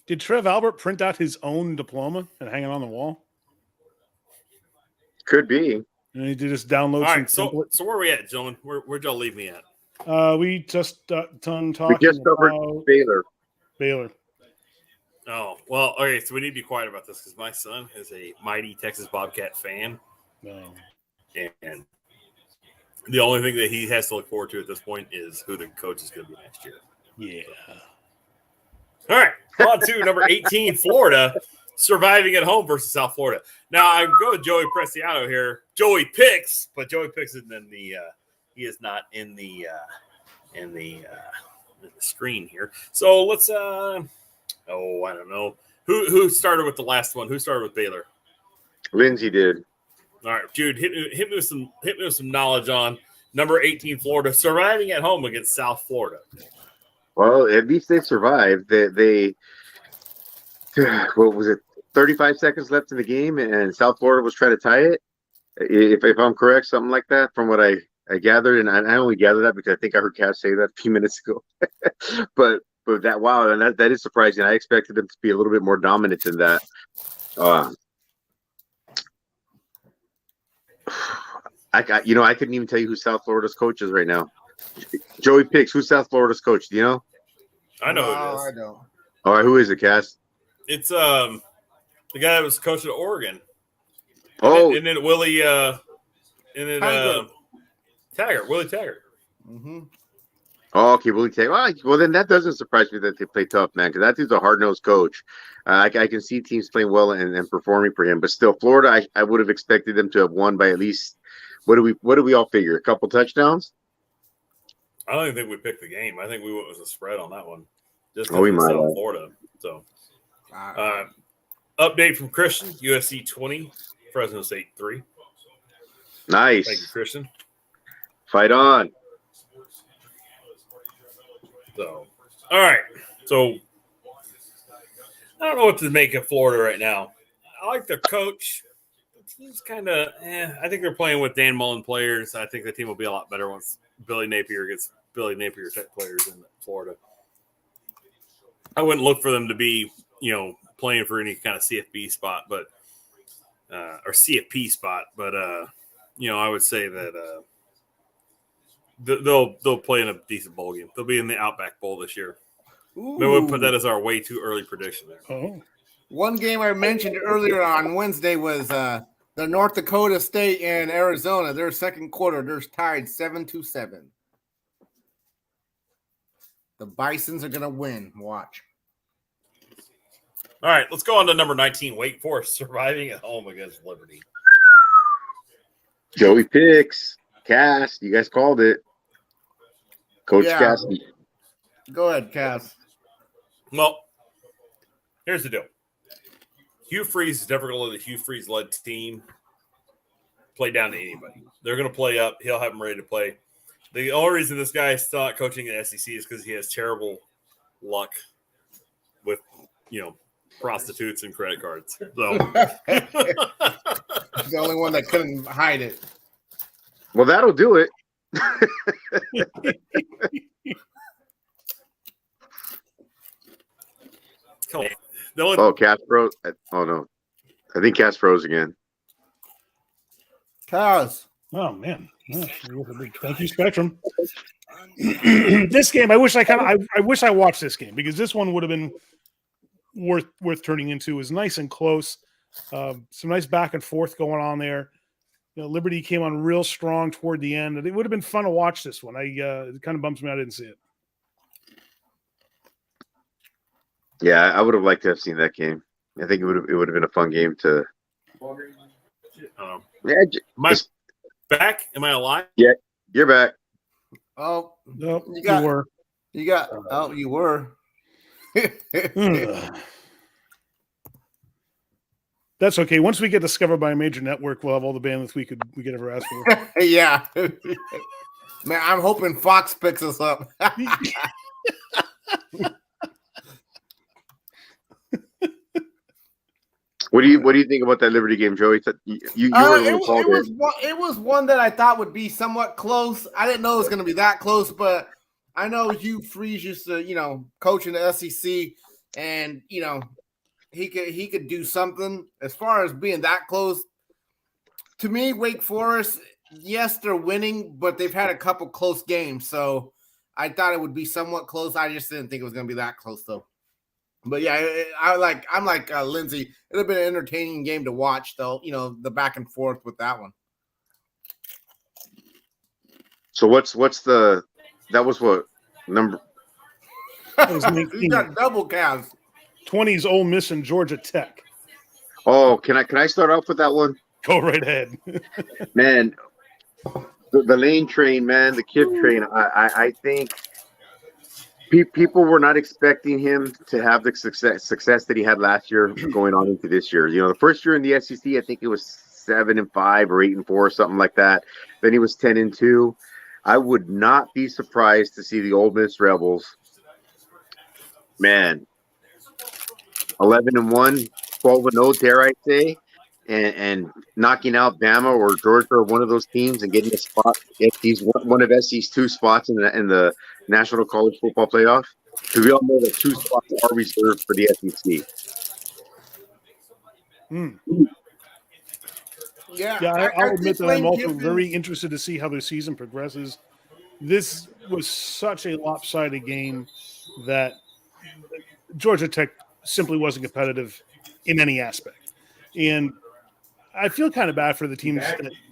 Did Trev Albert print out his own diploma and hang it on the wall? Could be. And he did just download some templates. So where are we at, gentlemen? Where'd y'all leave me at? We just done talking about Baylor. Oh, well, okay, so we need to be quiet about this because my son is a mighty Texas Bobcat fan. No. And the only thing that he has to look forward to at this point is who the coach is going to be next year. Yeah. All right, on to number 18, Florida, surviving at home versus South Florida. Now, I go to Joey Preciado here. Joey picks, but Joey picks isn't in the he is not in the screen here. So let's I don't know. Who started with the last one? Who started with Baylor? Lindsay did. All right, Jude, hit me with some knowledge on number 18, Florida, surviving at home against South Florida. Well, at least they survived. They what was it? 35 seconds left in the game, and South Florida was trying to tie it. If I'm correct, something like that, from what I gathered, and I only gathered that because I think I heard Cass say that a few minutes ago. but and that is surprising. I expected them to be a little bit more dominant than that. I couldn't even tell you who South Florida's coach is right now. Joey picks. Who's South Florida's coach? Do you know? I know who it is. I don't. All right, who is it, Cass? It's the guy that was coach at Oregon. And then Willie Taggart. Willie Taggart. Mm-hmm. Oh, okay, Willie Taggart. Well, then that doesn't surprise me that they play tough, man, because that dude's a hard-nosed coach. I can see teams playing well and performing for him, but still, Florida, I would have expected them to have won by at least. What do we all figure? A couple touchdowns? I don't even think we picked the game. I think we went with a spread on that one. Just we might South have. Florida. So, update from Christian: USC 20, Fresno State 3. Nice. Thank you, Christian. Fight on. So, all right. So, I don't know what to make of Florida right now. I like their coach. The It's kind of. I think they're playing with Dan Mullen players. I think the team will be a lot better once Billy Napier gets Billy Napier type players in Florida. I wouldn't look for them to be, playing for any kind of CFB spot, but or CFP spot. But I would say that they'll play in a decent bowl game. They'll be in the Outback Bowl this year. Maybe we'll put that as our way too early prediction there. Oh. One game I mentioned earlier on Wednesday was the North Dakota State and Arizona. Their second quarter, they're tied 7-7. The Bisons are going to win. Watch. All right, let's go on to number 19, Wake Forest, surviving at home against Liberty. Joey picks. Cass, you guys called it. Coach Cass. Go ahead, Cass. Well, here's the deal. Hugh Freeze is never going to let the Hugh Freeze-led team play down to anybody. They're going to play up. He'll have them ready to play. The only reason this guy is still not coaching the SEC is because he has terrible luck with, prostitutes and credit cards. So He's the only one that couldn't hide it. Well, that'll do it. Come on. Cass froze. Oh, no. I think Cass froze again. Cass. Oh, man. Yeah. Thank you, Spectrum. This game, I wish I watched this game because this one would have been worth turning into. It was nice and close. Some nice back and forth going on there. Liberty came on real strong toward the end. It would have been fun to watch this one. It kind of bumps me I didn't see it. Yeah, I would have liked to have seen that game. I think it would have been a fun game to. Am I back? Am I alive? Yeah, you're back. Oh, nope, you were. You were. That's okay. Once we get discovered by a major network, we'll have all the bandwidth we could ever ask for. Yeah. Man, I'm hoping Fox picks us up. What do you think about that Liberty game, Joey? You were a little called it was one that I thought would be somewhat close. I didn't know it was going to be that close, but I know Hugh Freeze used to, coach in the SEC, and he could do something as far as being that close. To me, Wake Forest, yes, they're winning, but they've had a couple close games, so I thought it would be somewhat close. I just didn't think it was going to be that close, though. But yeah, I'm like Lindsay. It'd have been an entertaining game to watch, though. The back and forth with that one. So what's the? That was what number? You got double Cavs. 20s Ole Miss and Georgia Tech. Oh, can I start off with that one? Go right ahead. Man, the lane train, man, the kid train. I think. People were not expecting him to have the success that he had last year going on into this year. The first year in the SEC, I think it was 7-5 or 8-4 or something like that. Then he was 10-2. I would not be surprised to see the Ole Miss Rebels, man, 11-1, 12-0, dare I say, and knocking out Bama or Georgia or one of those teams and getting a spot. If he's one of SEC's 2 spots in the National College Football Playoff, because we all know that 2 spots are reserved for the SEC. Yeah, I'll admit that I'm also very interested to see how their season progresses. This was such a lopsided game that Georgia Tech simply wasn't competitive in any aspect. And I feel kind of bad for the teams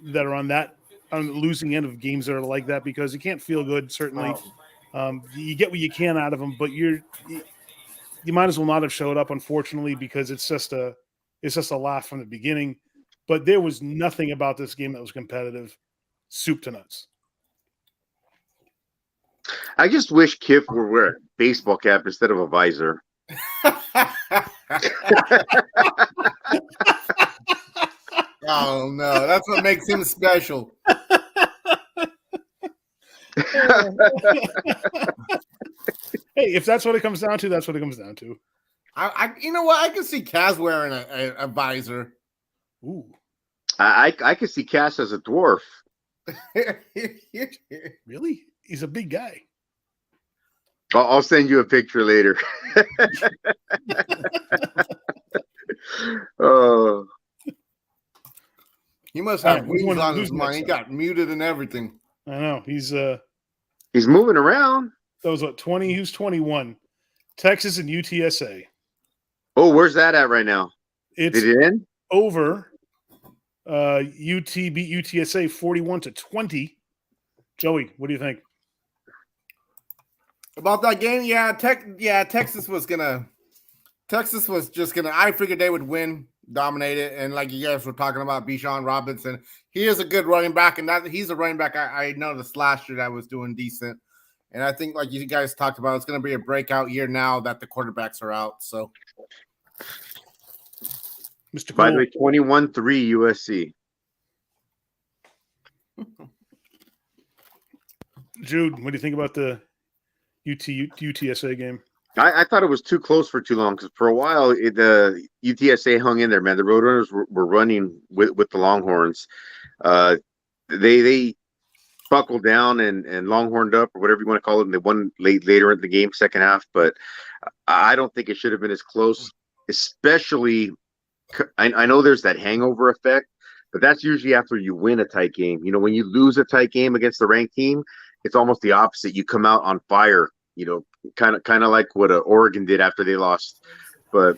that are on the losing end of games that are like that, because you can't feel good, certainly. You get what you can out of them, but you might as well not have showed up, unfortunately, because it's just a laugh from the beginning. But there was nothing about this game that was competitive, soup to nuts. I just wish Kiff would wear a baseball cap instead of a visor. Oh no, that's what makes him special. Hey, if that's what it comes down to, that's what it comes down to. You know what? I can see Kaz wearing a visor. Ooh. I could see Cass as a dwarf. Really? He's a big guy. I'll send you a picture later. Oh, He must All have right, which wings one- on who's his mind. next He up? got muted and everything. I know. He's he's moving around. that was what 20. Who's 21? Texas and UTSA. Oh, where's that at right now? It's Did it end? over. UT beat UTSA 41-20. Joey, what do you think? About that game, Texas was just gonna. I figured they would win, dominate it, and like you guys were talking about, Bijan Robinson, he is a good running back, and he's a running back I noticed last year that was doing decent, and I think like you guys talked about, it's gonna be a breakout year now that the quarterbacks are out. So, Mr. By the Cole, way, 21-3 USC. Jude, what do you think about the UTSA game? I thought it was too close for too long because for a while the UTSA hung in there, man. The Roadrunners were running with the Longhorns. They buckled down and longhorned up or whatever you want to call it, and they won later in the game, second half. But I don't think it should have been as close, especially I know there's that hangover effect, but that's usually after you win a tight game. You know, when you lose a tight game against the ranked team, it's almost the opposite. You come out on fire, you know, kind of like what Oregon did after they lost. But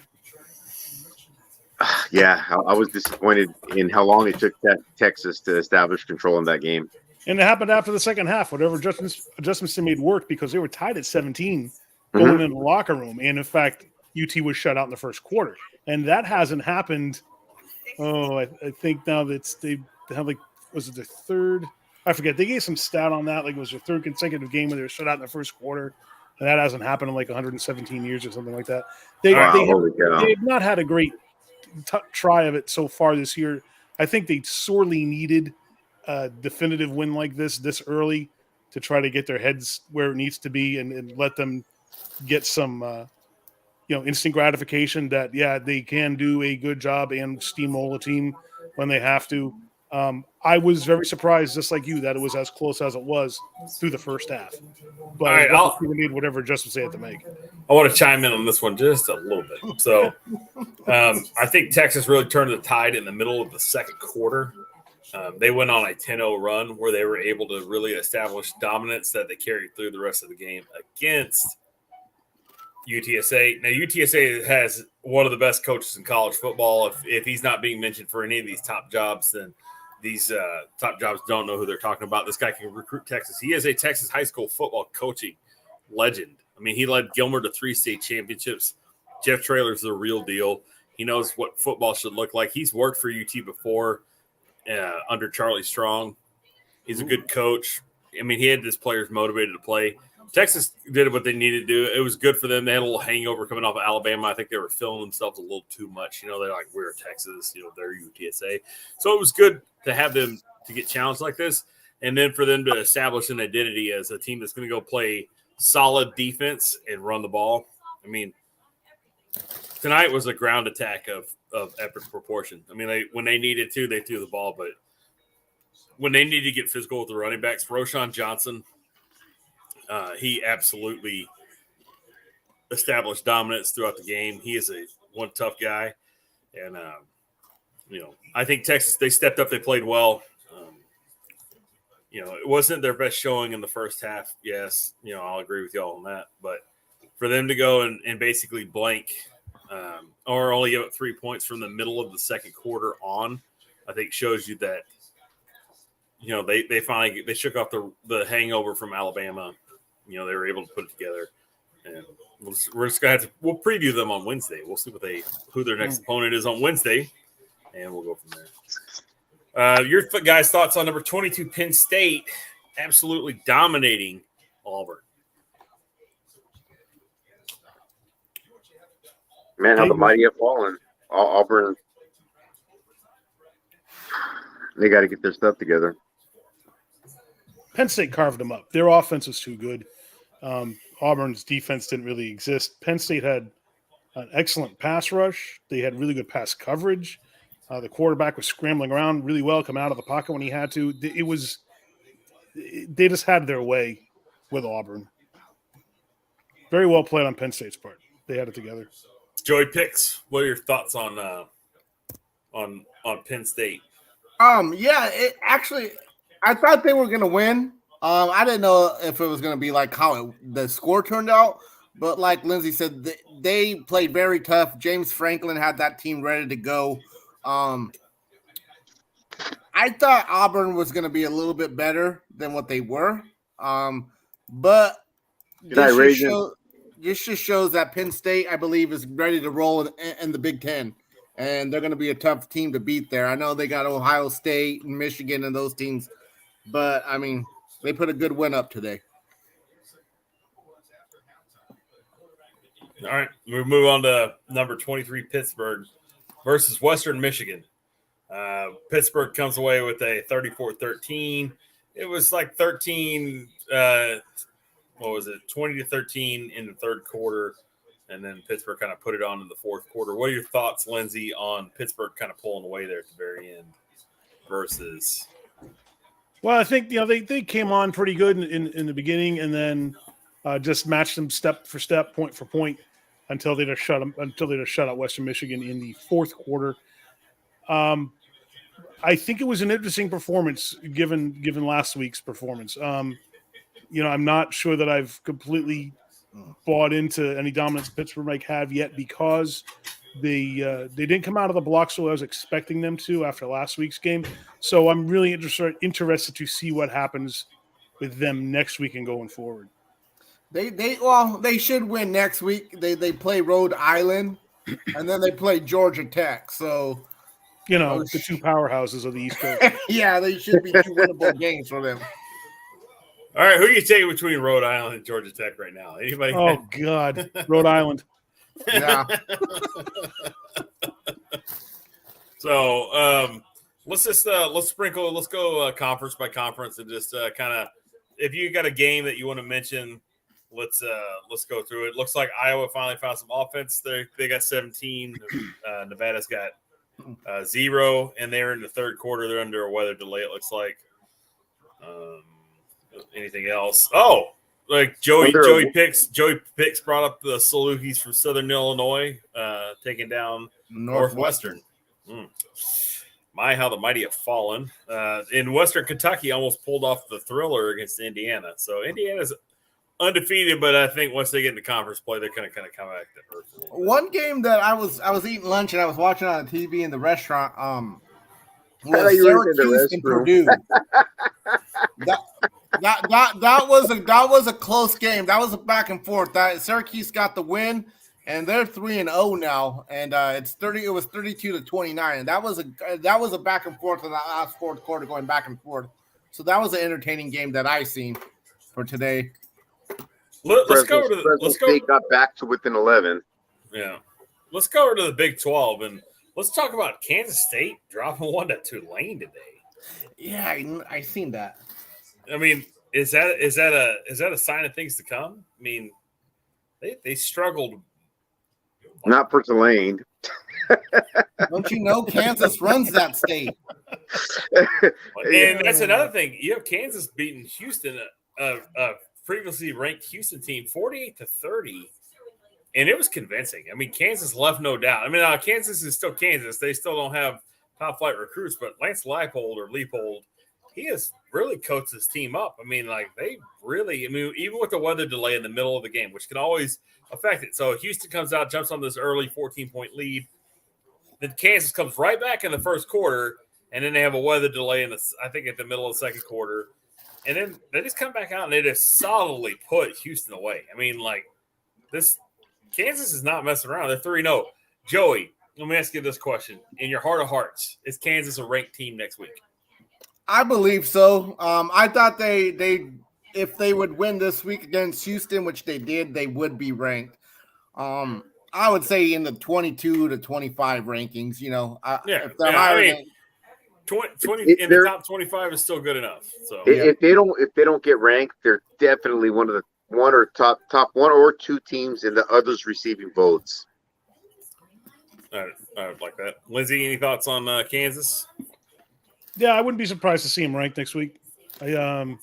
yeah, I was disappointed in how long it took Texas to establish control in that game. And it happened after the second half. Whatever adjustments they made worked because they were tied at 17 going in the locker room. And in fact, UT was shut out in the first quarter. And that hasn't happened. Oh, I think now that they have was it the third? I forget. They gave some stat on that. Like it was their third consecutive game where they were shut out in the first quarter. And that hasn't happened in like 117 years or something like that. They have not had a great try of it so far this year. I think they sorely needed a definitive win like this early to try to get their heads where it needs to be and let them get some instant gratification that they can do a good job and steamroll a team when they have to. I was very surprised, just like you, that it was as close as it was through the first half. But all right, I'll made whatever adjustments they had to make. I want to chime in on this one just a little bit. So I think Texas really turned the tide in the middle of the second quarter. They went on a 10-0 run where they were able to really establish dominance that they carried through the rest of the game against UTSA. Now, UTSA has one of the best coaches in college football. If he's not being mentioned for any of these top jobs, then these top jobs don't know who they're talking about. This guy can recruit Texas. He is a Texas high school football coaching legend. I mean, he led Gilmer to 3 state championships. Jeff Traylor's the real deal. He knows what football should look like. He's worked for UT before under Charlie Strong. He's a good coach. I mean, he had his players motivated to play. Texas did what they needed to do. It was good for them. They had a little hangover coming off of Alabama. I think they were feeling themselves a little too much. They're like, we're Texas. They're UTSA. So it was good to have them to get challenged like this, and then for them to establish an identity as a team that's going to go play solid defense and run the ball. I mean, tonight was a ground attack of epic proportion. I mean, when they needed to, they threw the ball, but when they needed to get physical with the running backs, Roschon Johnson, he absolutely established dominance throughout the game. He is one tough guy, and I think Texas, they stepped up, they played well. It wasn't their best showing in the first half. Yes, I'll agree with y'all on that. But for them to go and basically blank or only give up 3 points from the middle of the second quarter on, I think shows you that they finally shook off the hangover from Alabama. They were able to put it together, and we're just gonna we'll preview them on Wednesday. We'll see who their next opponent is on Wednesday, and we'll go from there. Your guys' thoughts on number 22 Penn State absolutely dominating Auburn? Man, how the mighty have fallen. Auburn, they got to get their stuff together. Penn State carved them up. Their offense was too good. Auburn's defense didn't really exist. Penn State had an excellent pass rush. They had really good pass coverage. The quarterback was scrambling around really well, coming out of the pocket when he had to. They just had their way with Auburn. Very well played on Penn State's part. They had it together. Joey Picks, what are your thoughts on Penn State? Actually, I thought they were gonna win. I didn't know if it was gonna be like how the score turned out, but like Lindsay said, they played very tough. James Franklin had that team ready to go. I thought Auburn was gonna be a little bit better than what they were, but this just shows that Penn State, I believe, is ready to roll in the Big Ten. And they're going to be a tough team to beat there. I know they got Ohio State and Michigan and those teams, but, I mean, they put a good win up today. All right, we move on to number 23, Pittsburgh versus Western Michigan. Pittsburgh comes away with a 34-13. It was like 13 20-13 in the third quarter, and then Pittsburgh kind of put it on in the fourth quarter. What are your thoughts, Lindsay, on Pittsburgh kind of pulling away there at the very end versus? Well, I think they came on pretty good in the beginning, and then just matched them step for step, point for point, until they just shut out Western Michigan in the fourth quarter. I think it was an interesting performance given last week's performance. I'm not sure that I've completely bought into any dominance Pittsburgh might have yet, because they didn't come out of the blocks the way I was expecting them to after last week's game. So I'm really interested to see what happens with them next week and going forward. They should win next week. They play Rhode Island, and then they play Georgia Tech. So the two powerhouses of the East Coast. Yeah, they should be two winnable games for them. All right, who are you taking between Rhode Island and Georgia Tech right now? Anybody? Oh God, Rhode Island. Yeah. So let's go conference by conference and just kind of, if you got a game that you want to mention, let's go through it. Looks like Iowa finally found some offense. They got 17. Nevada's got 0, and they're in the third quarter. They're under a weather delay, it looks like. Anything else? Oh, like Joey Picks brought up the Salukis from Southern Illinois, taking down Northwestern. My, how the mighty have fallen. In Western Kentucky, almost pulled off the thriller against Indiana. So Indiana's undefeated, but I think once they get into conference play, they're going to kind of come back to earth. One game that I was eating lunch and I was watching on the TV in the restaurant was Syracuse and Purdue. That was a close game. That was a back and forth. Syracuse got the win, and they're 3-0 now. And it was 32-29. And that was a back and forth in the last fourth quarter, going back and forth. So that was an entertaining game that I seen for today. Let's go to the State got back to within 11. Yeah, let's go over to the Big 12 and let's talk about Kansas State dropping one to Tulane today. Yeah, I seen that. I mean, is that a sign of things to come? I mean, they struggled. Not for Tulane. Don't you know Kansas runs that state? And that's another thing. You have Kansas beating Houston, previously ranked Houston team, 48-30, and it was convincing. I mean, Kansas left no doubt. I mean, Kansas is still Kansas. They still don't have top flight recruits, but Lance Leipold, he has really coached his team up. I mean, even with the weather delay in the middle of the game, which can always affect it. So Houston comes out, jumps on this early 14-point lead. Then Kansas comes right back in the first quarter, and then they have a weather delay I think at the middle of the second quarter. And then they just come back out and they just solidly put Houston away. I mean, this Kansas is not messing around. They're 3-0. Joey, let me ask you this question. In your heart of hearts, is Kansas a ranked team next week? I believe so. I thought they if they would win this week against Houston, which they did, they would be ranked. I would say in the 22 to 25 rankings. If they're higher 20 in the top 25 is still good enough. So if they don't get ranked, they're definitely one or top one or two teams in the others receiving votes. I would like that. Lindsay, any thoughts on Kansas? Yeah, I wouldn't be surprised to see him ranked next week. I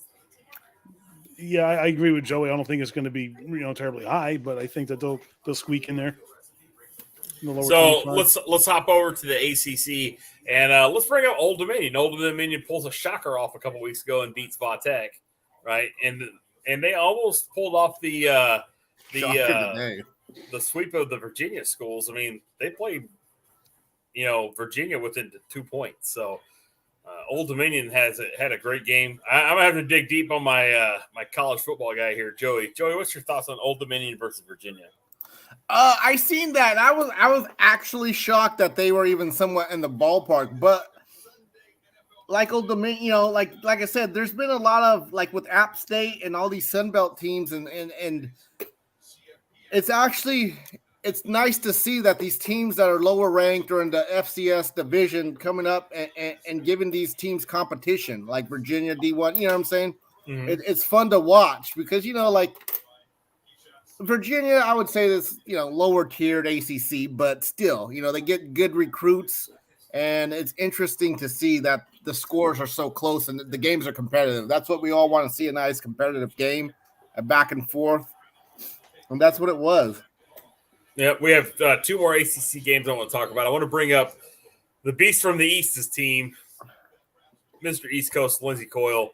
agree with Joey. I don't think it's going to be terribly high, but I think that they'll squeak in there. So let's hop over to the ACC and let's bring up Old Dominion. Old Dominion pulls a shocker off a couple weeks ago and beats Va Tech, right? And they almost pulled off the sweep of the Virginia schools. I mean, they played Virginia within 2 points. So Old Dominion had a great game. I'm gonna have to dig deep on my my college football guy here, Joey. Joey, what's your thoughts on Old Dominion versus Virginia? I seen that. I was actually shocked that they were even somewhat in the ballpark. But like Old Dominion, like I said, there's been a lot of like with App State and all these Sunbelt teams, and it's nice to see that these teams that are lower ranked or in the FCS division coming up and giving these teams competition, like Virginia D1. You know what I'm saying? Mm-hmm. It's fun to watch because like. Virginia, I would say this, lower tiered ACC, but still, they get good recruits, and it's interesting to see that the scores are so close and the games are competitive. That's what we all want to see, a nice competitive game, a back and forth, and that's what it was. Yeah, we have 2 more ACC games I want to talk about. I want to bring up the Beast from the East's team, Mr. East Coast, Lindsey Coyle.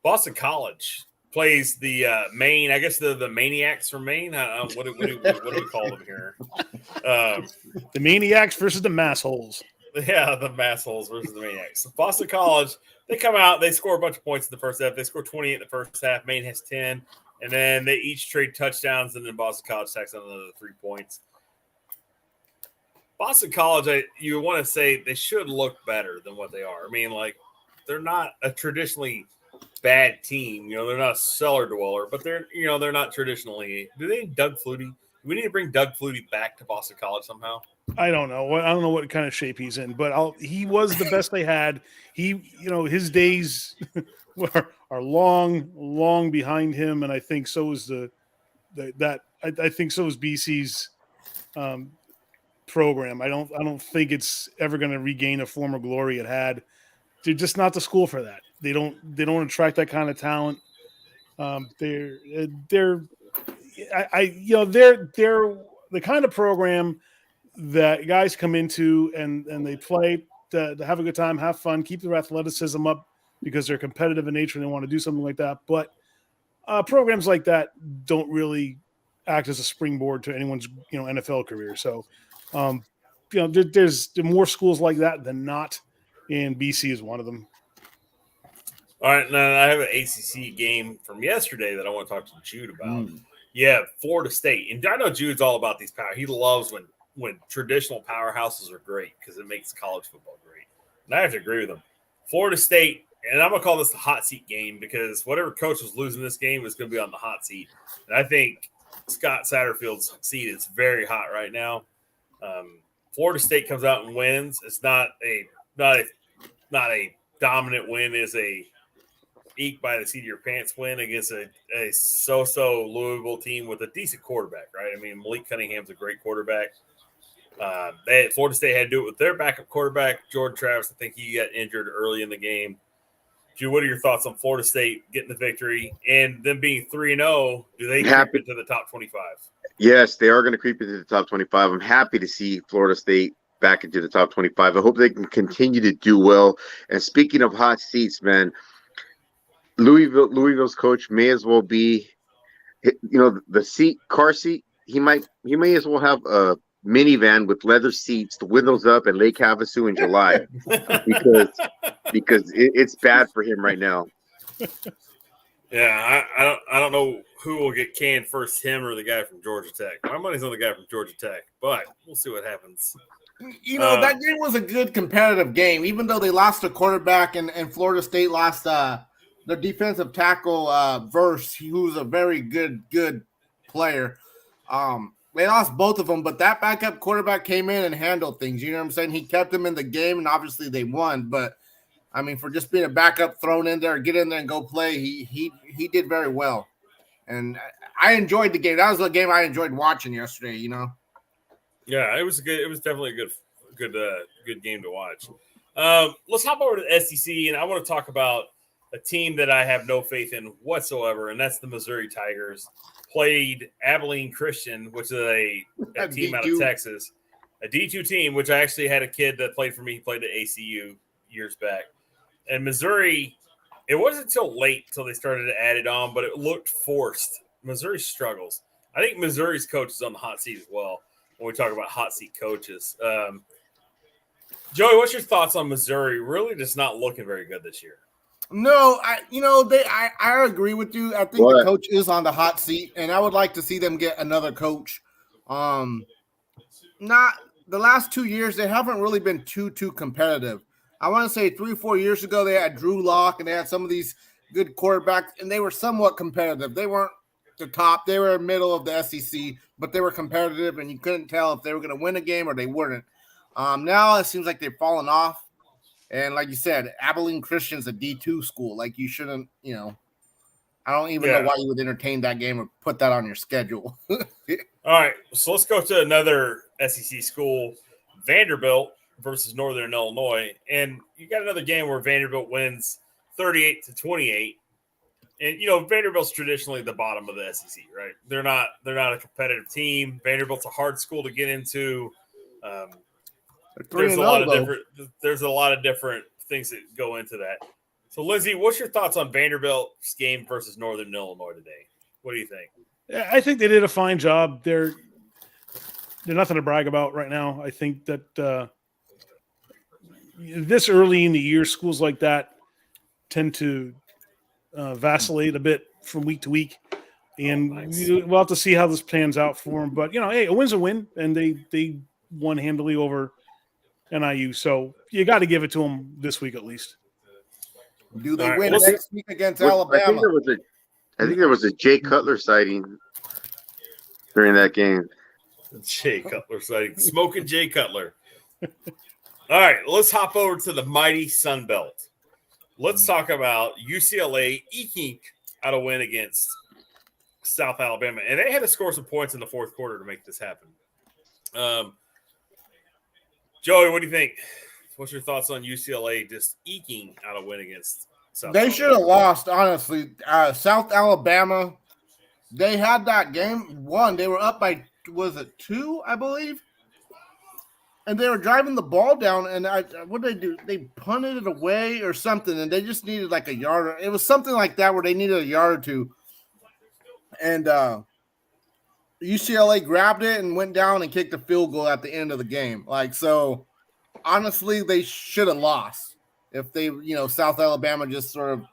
Boston College plays the Maine. I guess the Maniacs from Maine. What do we call them here? The Maniacs versus the Massholes. Yeah, the Massholes versus the Maniacs. Boston College, they come out, they score a bunch of points in the first half. They score 28 in the first half. Maine has 10. And then they each trade touchdowns, and then Boston College tacks on another 3 points. Boston College, you want to say they should look better than what they are. I mean, like, they're not a traditionally bad team. They're not a cellar dweller, but they're not traditionally. Do they need Doug Flutie? Do we need to bring Doug Flutie back to Boston College somehow? I don't know. I don't know what kind of shape he's in, but he was the best they had. His days are long behind him, and I think so is I think so is BC's program. I don't think it's ever going to regain a former glory it had. They're just not the school for that. They don't attract that kind of talent. They're the kind of program that guys come into and they play to have a good time, have fun, keep their athleticism up because they're competitive in nature and they want to do something like that. But programs like that don't really act as a springboard to anyone's NFL career. So there's more schools like that than not, and BC is one of them. All right, now I have an ACC game from yesterday that I want to talk to Jude about. Yeah, Florida State, and I know Jude's all about these power. He loves when traditional powerhouses are great because it makes college football great. And I have to agree with him. Florida State, and I'm gonna call this the hot seat game because whatever coach was losing this game is going to be on the hot seat. And I think Scott Satterfield's seat is very hot right now. Florida State comes out and wins. It's not a dominant win. It's a eke by the seat of your pants win against a so-so Louisville team with a decent quarterback, right? I mean, Malik Cunningham's a great quarterback. Florida State had to do it with their backup quarterback, Jordan Travis. I think he got injured early in the game. Drew, what are your thoughts on Florida State getting the victory and them being 3-0? Do they creep into the top 25? Yes, they are going to creep into the top 25. I'm happy to see Florida State back into the top 25. I hope they can continue to do well. And speaking of hot seats, man, Louisville's coach may as well be, the car seat. He may as well have a minivan with leather seats, the windows up, and Lake Havasu in July because it's bad for him right now. Yeah, I don't know who will get canned first, him or the guy from Georgia Tech. My money's on the guy from Georgia Tech, but we'll see what happens. That game was a good competitive game, even though they lost a quarterback and Florida State lost their defensive tackle, Verse, who's a very good player. They lost both of them, but that backup quarterback came in and handled things. You know what I'm saying? He kept them in the game, and obviously they won. But, I mean, for just being a backup thrown in there, get in there and go play, he did very well. And I enjoyed the game. That was a game I enjoyed watching yesterday, Yeah, it was good. It was definitely a good game to watch. Let's hop over to the SEC, and I want to talk about a team that I have no faith in whatsoever, and that's the Missouri Tigers. Played Abilene Christian, which is a team out of Texas, a D2 team, which I actually had a kid that played for me. He played at ACU years back. And Missouri, it wasn't until late until they started to add it on, but it looked forced. Missouri struggles. I think Missouri's coach is on the hot seat as well when we talk about hot seat coaches. Joey, what's your thoughts on Missouri? Really just not looking very good this year. No, I agree with you. I think the coach is on the hot seat, and I would like to see them get another coach. Not the last 2 years, they haven't really been too competitive. I want to say 3 or 4 years ago, they had Drew Lock and they had some of these good quarterbacks, and they were somewhat competitive. They weren't the top; they were middle of the SEC, but they were competitive, and you couldn't tell if they were going to win a game or they weren't. Now it seems like they've fallen off. And like you said, Abilene Christian's a D2 school. Like you shouldn't, I don't even know why you would entertain that game or put that on your schedule. All right, so let's go to another SEC school, Vanderbilt versus Northern Illinois. And you got another game where Vanderbilt wins 38-28. And Vanderbilt's traditionally the bottom of the SEC, right? They're not a competitive team. Vanderbilt's a hard school to get into. There's a lot of different things that go into that. So, Lindsay, what's your thoughts on Vanderbilt's game versus Northern Illinois today? What do you think? I think they did a fine job. They're nothing to brag about right now. I think that this early in the year, schools like that tend to vacillate a bit from week to week, and we'll have to see how this pans out for them. But hey, a win's a win, and they won handily over NIU, so you got to give it to them this week at least. Do they win next week against Alabama? I think there was a Jay Cutler sighting during that game. Jay Cutler sighting, smoking Jay Cutler. All right, let's hop over to the mighty Sun Belt. Let's talk about UCLA eking out a win against South Alabama, and they had to score some points in the fourth quarter to make this happen. Joey, what do you think? What's your thoughts on UCLA just eking out a win against South Alabama? They should have lost, honestly. South Alabama, they had that game won. They were up by, was it 2, I believe? And they were driving the ball down, and what did they do? They punted it away or something, and they just needed like a yard. It was something like that where they needed a yard or two. And UCLA grabbed it and went down and kicked a field goal at the end of the game. So honestly, they should have lost if they, South Alabama just sort of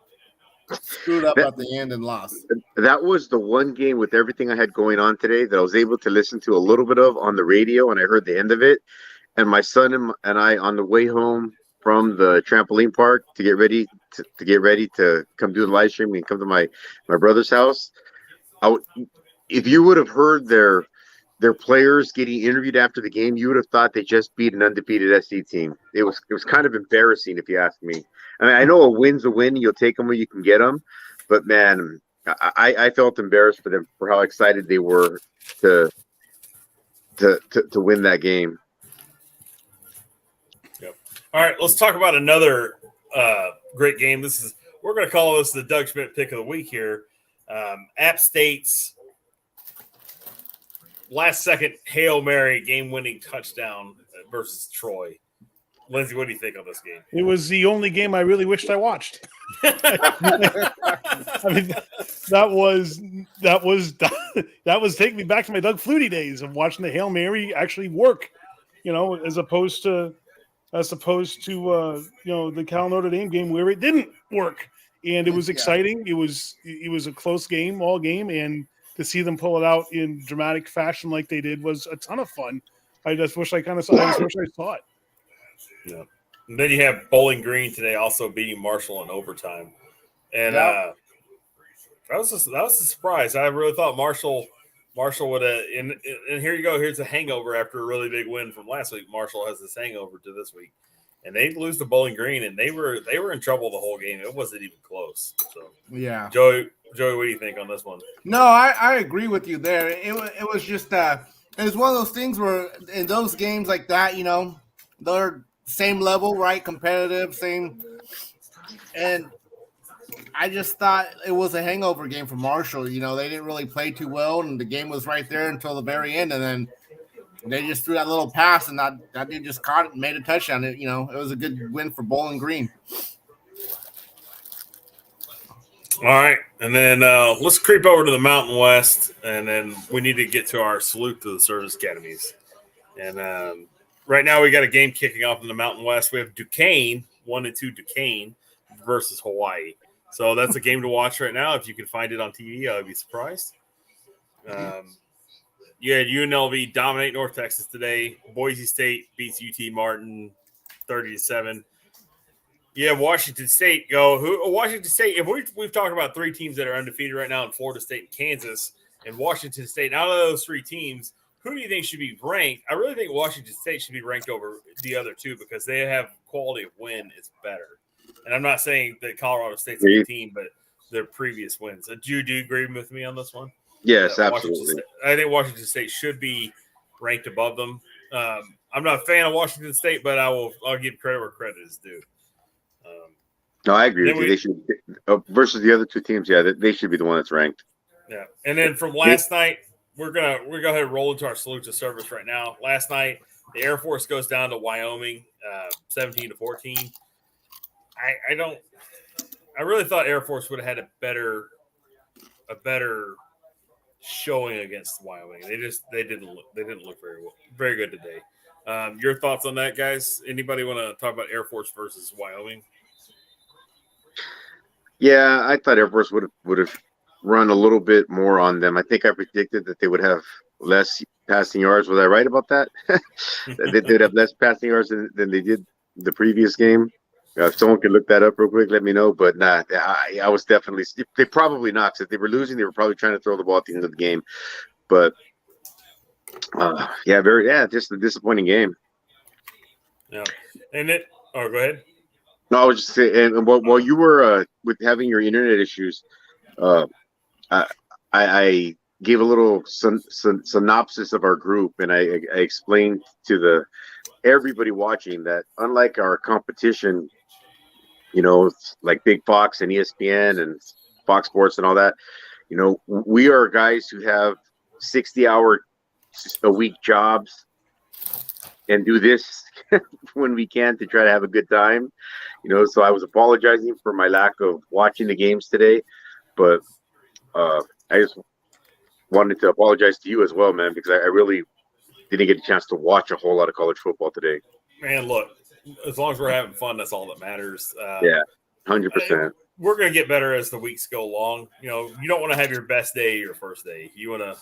screwed up at the end and lost. That was the one game with everything I had going on today that I was able to listen to a little bit of on the radio, and I heard the end of it. And my son and I, on the way home from the trampoline park to get ready to come do the live stream and come to my brother's house, if you would have heard their players getting interviewed after the game, you would have thought they just beat an undefeated SC team. It was kind of embarrassing, if you ask me. I mean, I know a win's a win; you'll take them where you can get them. But man, I felt embarrassed for them for how excited they were to win that game. Yep. All right, let's talk about another great game. We're going to call this the Doug Schmidt pick of the week here. App State's last-second Hail Mary game-winning touchdown versus Troy. Lindsay, what do you think of this game? It was the only game I really wished I watched. I mean, that was taking me back to my Doug Flutie days of watching the Hail Mary actually work, as opposed to the Cal Notre Dame game where it didn't work. And it was exciting. It was a close game all game, and to see them pull it out in dramatic fashion like they did was a ton of fun. I just wish I saw it. Yeah. And then you have Bowling Green today also beating Marshall in overtime. And that was a surprise. I really thought Marshall would have and here you go. Here's a hangover after a really big win from last week. Marshall has this hangover to this week. And they lose to Bowling Green, and they were in trouble the whole game. It wasn't even close. So yeah. Joey, what do you think on this one? No, I agree with you there. It was just And it's one of those things where in those games like that, they're same level, right? Competitive, same. And I just thought it was a hangover game for Marshall. They didn't really play too well, and the game was right there until the very end. And then they just threw that little pass, and that dude just caught it and made a touchdown. It was a good win for Bowling Green. All right, and then let's creep over to the Mountain West, and then we need to get to our salute to the service academies. And right now we got a game kicking off in the Mountain West. We have Duquesne, 1-2 Duquesne versus Hawaii. So that's a game to watch right now. If you can find it on TV, I'd be surprised. You had UNLV dominate North Texas today. Boise State beats UT Martin 30-7. Yeah, Washington State Washington State. If we've talked about three teams that are undefeated right now in Florida State and Kansas and Washington State. Out of those three teams, who do you think should be ranked? I really think Washington State should be ranked over the other two because they have quality of win is better. And I'm not saying that Colorado State's a good team, but their previous wins. Do you agree with me on this one? Yes, absolutely. I think Washington State should be ranked above them. I'm not a fan of Washington State, but I'll give credit where credit is due. No, I agree with you. They should versus the other two teams. Yeah, they should be the one that's ranked. Yeah, and then from last night, we're gonna go ahead and roll into our salute to service right now. Last night, the Air Force goes down to Wyoming, 17-14. I really thought Air Force would have had a better showing against Wyoming. They didn't look very good today. Your thoughts on that, guys? Anybody want to talk about Air Force versus Wyoming? Yeah, I thought Air Force would have run a little bit more on them. I think I predicted that they would have less passing yards. Was I right about that? They'd have less passing yards than they did the previous game. If someone could look that up real quick, let me know. But nah, I was definitely – they probably not. Because if they were losing, they were probably trying to throw the ball at the end of the game. But, just a disappointing game. Yeah. And go ahead. No, I was just saying, and while you were with having your internet issues, I gave a little synopsis of our group, and I explained to everybody watching that unlike our competition, like Big Fox and ESPN and Fox Sports and all that, we are guys who have 60-hour a week jobs and do this when we can to try to have a good time, so I was apologizing for my lack of watching the games today, but I just wanted to apologize to you as well, man, because I really didn't get a chance to watch a whole lot of college football today. Man, look, as long as we're having fun, that's all that matters. 100%. We're going to get better as the weeks go along. You don't want to have your best day your first day. You want to,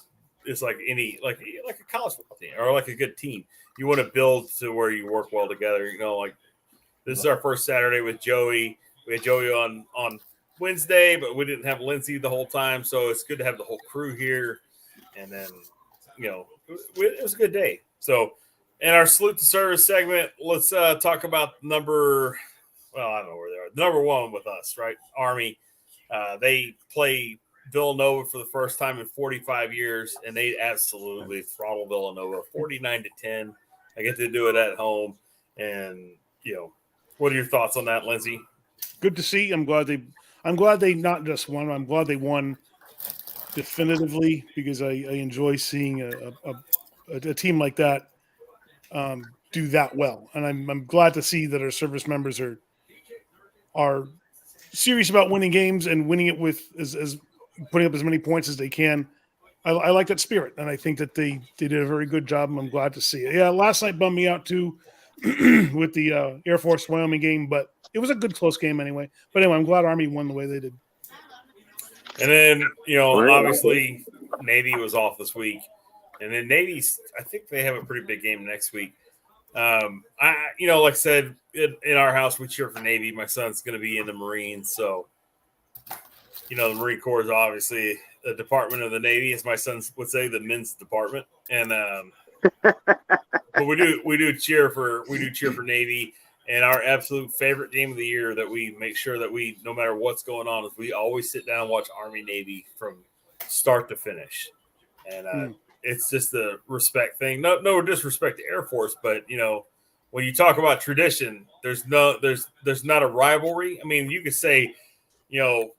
it's like like a college football team or like a good team. You want to build to where you work well together. Like this is our first Saturday with Joey. We had Joey on Wednesday, but we didn't have Lindsay the whole time. So it's good to have the whole crew here. And then, it was a good day. So in our salute to service segment, let's talk about I don't know where they are. Number one with us, right? Army. They play Villanova for the first time in 45 years, and they absolutely throttle Villanova 49-10. I get to do it at home. And, what are your thoughts on that, Lindsay? Good to see. I'm glad they not just won. I'm glad they won definitively because I enjoy seeing a team like that do that well. And I'm glad to see that our service members are serious about winning games and winning it with as putting up as many points as they can. I like that spirit, and I think that they did a very good job, and I'm glad to see it. Yeah, last night bummed me out too with the Air Force Wyoming game, but it was a good close game anyway. But anyway, I'm glad Army won the way they did. And then, obviously Navy was off this week. And then Navy's, I think they have a pretty big game next week. Like I said, in our house, we cheer for Navy. My son's going to be in the Marines. So, the Marine Corps is obviously a department of the Navy, as my son would say, the men's department. And but we do cheer for Navy. And our absolute favorite game of the year that we make sure that we, no matter what's going on, is we always sit down and watch Army Navy from start to finish. And it's just a respect thing. No disrespect to Air Force, but when you talk about tradition, there's not a rivalry. I mean, you could say,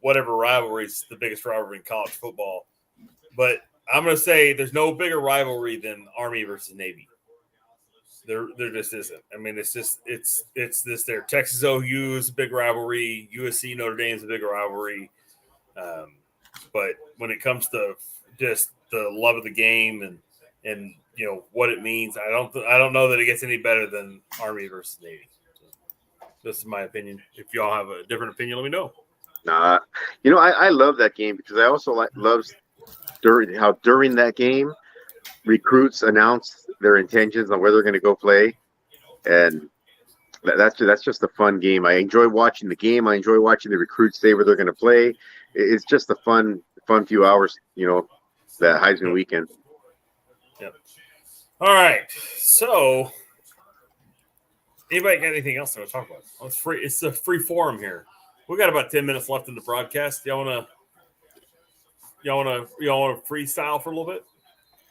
whatever rivalry is the biggest rivalry in college football, but I'm going to say there's no bigger rivalry than Army versus Navy. There just isn't. I mean, it's this there. Texas OU is a big rivalry. USC Notre Dame is a big rivalry. But when it comes to just the love of the game and what it means, I don't know that it gets any better than Army versus Navy. So, this is my opinion. If y'all have a different opinion, let me know. Nah, I love that game because I also love during that game, recruits announce their intentions on where they're going to go play, and that's just a fun game. I enjoy watching the game. I enjoy watching the recruits say where they're going to play. It's just a fun few hours, that Heisman weekend. Yep. All right. So, anybody got anything else to talk about? Oh, it's free. It's a free forum here. We got about 10 minutes left in the broadcast. Y'all wanna freestyle for a little bit?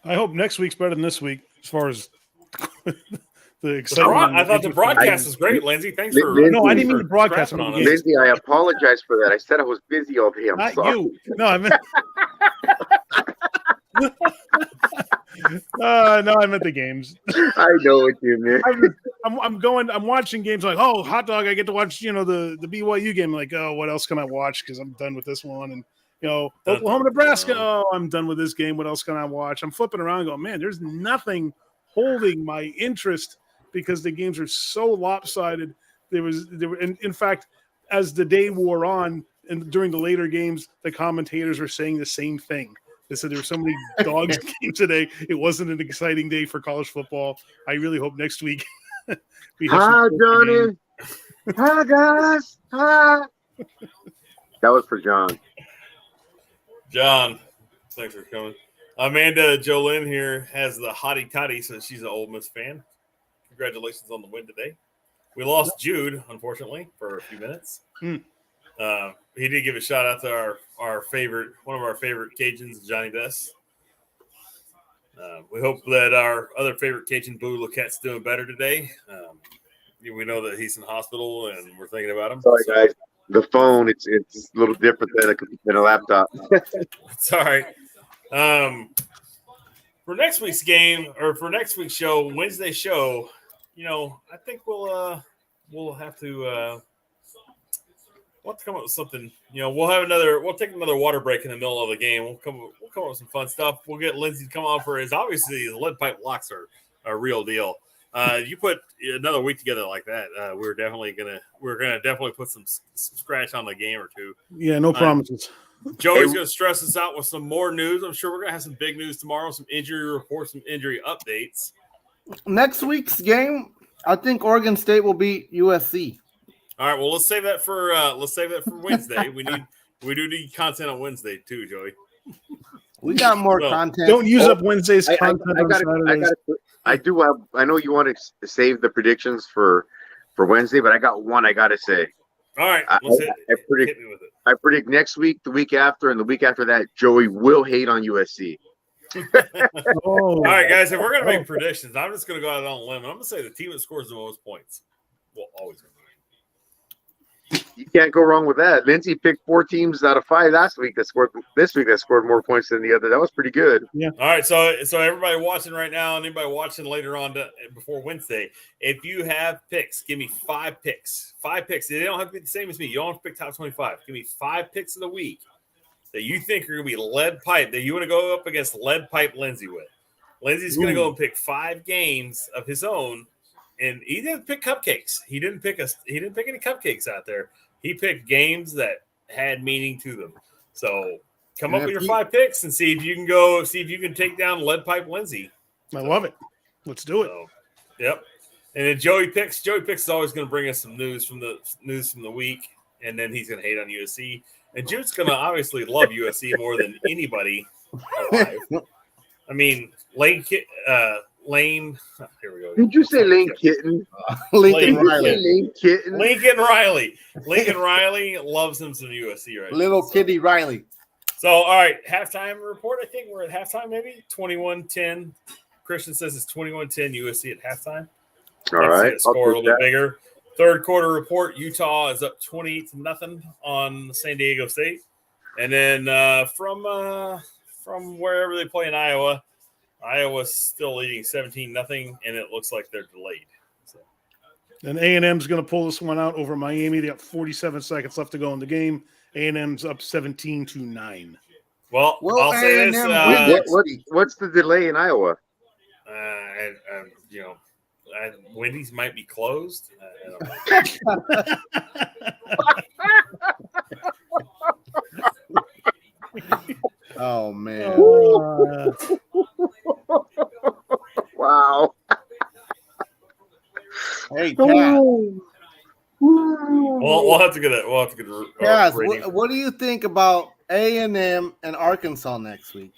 I hope next week's better than this week as far as the excitement. I thought the broadcast was great, Lindsay. Thanks for. No, I didn't mean the broadcast. Lindsay, I apologize for that. I said I was busy all day. I'm sorry. You. No, I meant. No, I meant the games. I know what you mean. I'm watching games like, oh, hot dog. I get to watch, the BYU game. Like, oh, what else can I watch? Because I'm done with this one. And Oklahoma, Nebraska. Oh, I'm done with this game. What else can I watch? I'm flipping around and going, man, there's nothing holding my interest because the games are so lopsided. There were, in fact, as the day wore on and during the later games, the commentators were saying the same thing. They said there were so many dogs game today. It wasn't an exciting day for college football. I really hope next week we have hi, Johnny. Hi, guys. Hi. That was for John. John, thanks for coming. Amanda Jolynn here has the hottie toddy, so she's an Ole Miss fan. Congratulations on the win today. We lost Jude, unfortunately, for a few minutes. He did give a shout out to one of our favorite Cajuns, Johnny Bess. We hope that our other favorite Cajun, Boo Luquette's doing better today. We know that he's in hospital, and we're thinking about him. Sorry, guys. The phone, it's a little different than a laptop. It's all right. For next week's game, or for next week's show, Wednesday show, I think we'll have to come up with something. We'll take another water break in the middle of the game. We'll come up with some fun stuff. We'll get Lindsay to come on for his. Obviously, the lead pipe locks are a real deal. You put another week together like that, we're gonna definitely put some scratch on the game or two. Yeah, no promises. Joey's gonna stress us out with some more news. I'm sure we're gonna have some big news tomorrow, some injury reports, some injury updates. Next week's game, I think Oregon State will beat USC. All right, well let's save that for Wednesday. We do need content on Wednesday too, Joey. We got more content. Don't use up Wednesday's content. I know you want to save the predictions for Wednesday, but I got one I got to say. All right, hit me with it. I predict next week, the week after, and the week after that, Joey will hate on USC. All right, guys, if we're going to make predictions, I'm just going to go out on a limb. I'm going to say the team that scores the most points will always win. You can't go wrong with that. Lindsay picked 4 teams out of 5 last week that scored more points than the other. That was pretty good. Yeah. All right. So everybody watching right now and anybody watching later on before Wednesday, if you have picks, give me 5 picks. 5 picks. They don't have to be the same as me. You don't have to pick top 25. Give me 5 picks of the week that you think are going to be lead pipe that you want to go up against lead pipe Lindsay with. Lindsay's going to go and pick 5 games of his own. And he didn't pick cupcakes. He didn't pick any cupcakes out there. He picked games that had meaning to them. So come up with your 5 picks and see if you can take down lead pipe Lindsay. I love it. Let's do it. So, yep. And then Joey picks is always going to bring us some news from the week, and then he's going to hate on USC. And Jude's going to obviously love USC more than anybody alive. I mean, Lane. Here we go. Did you say Lane Kitten? Lincoln Riley. Lane Kitten. Lincoln Riley. Lincoln Riley loves him some USC right Little now. Kitty Riley. So, all right, halftime report. I think we're at halftime, maybe 21-10. Christian says it's 21-10 USC at halftime. All Let's see right. a score a little bit bigger. Third quarter report: Utah is up 28-0 on San Diego State, and then from wherever they play in Iowa, Iowa's still leading 17-0, and it looks like they're delayed. So. And A&M's going to pull this one out over Miami. They got 47 seconds left to go in the game. A&M's up 17-9. Well, I'll say this: what's the delay in Iowa? Wendy's might be closed. Oh man! Wow. Hey, Kat. We'll have to get it. Kaz, what do you think about A&M and Arkansas next week?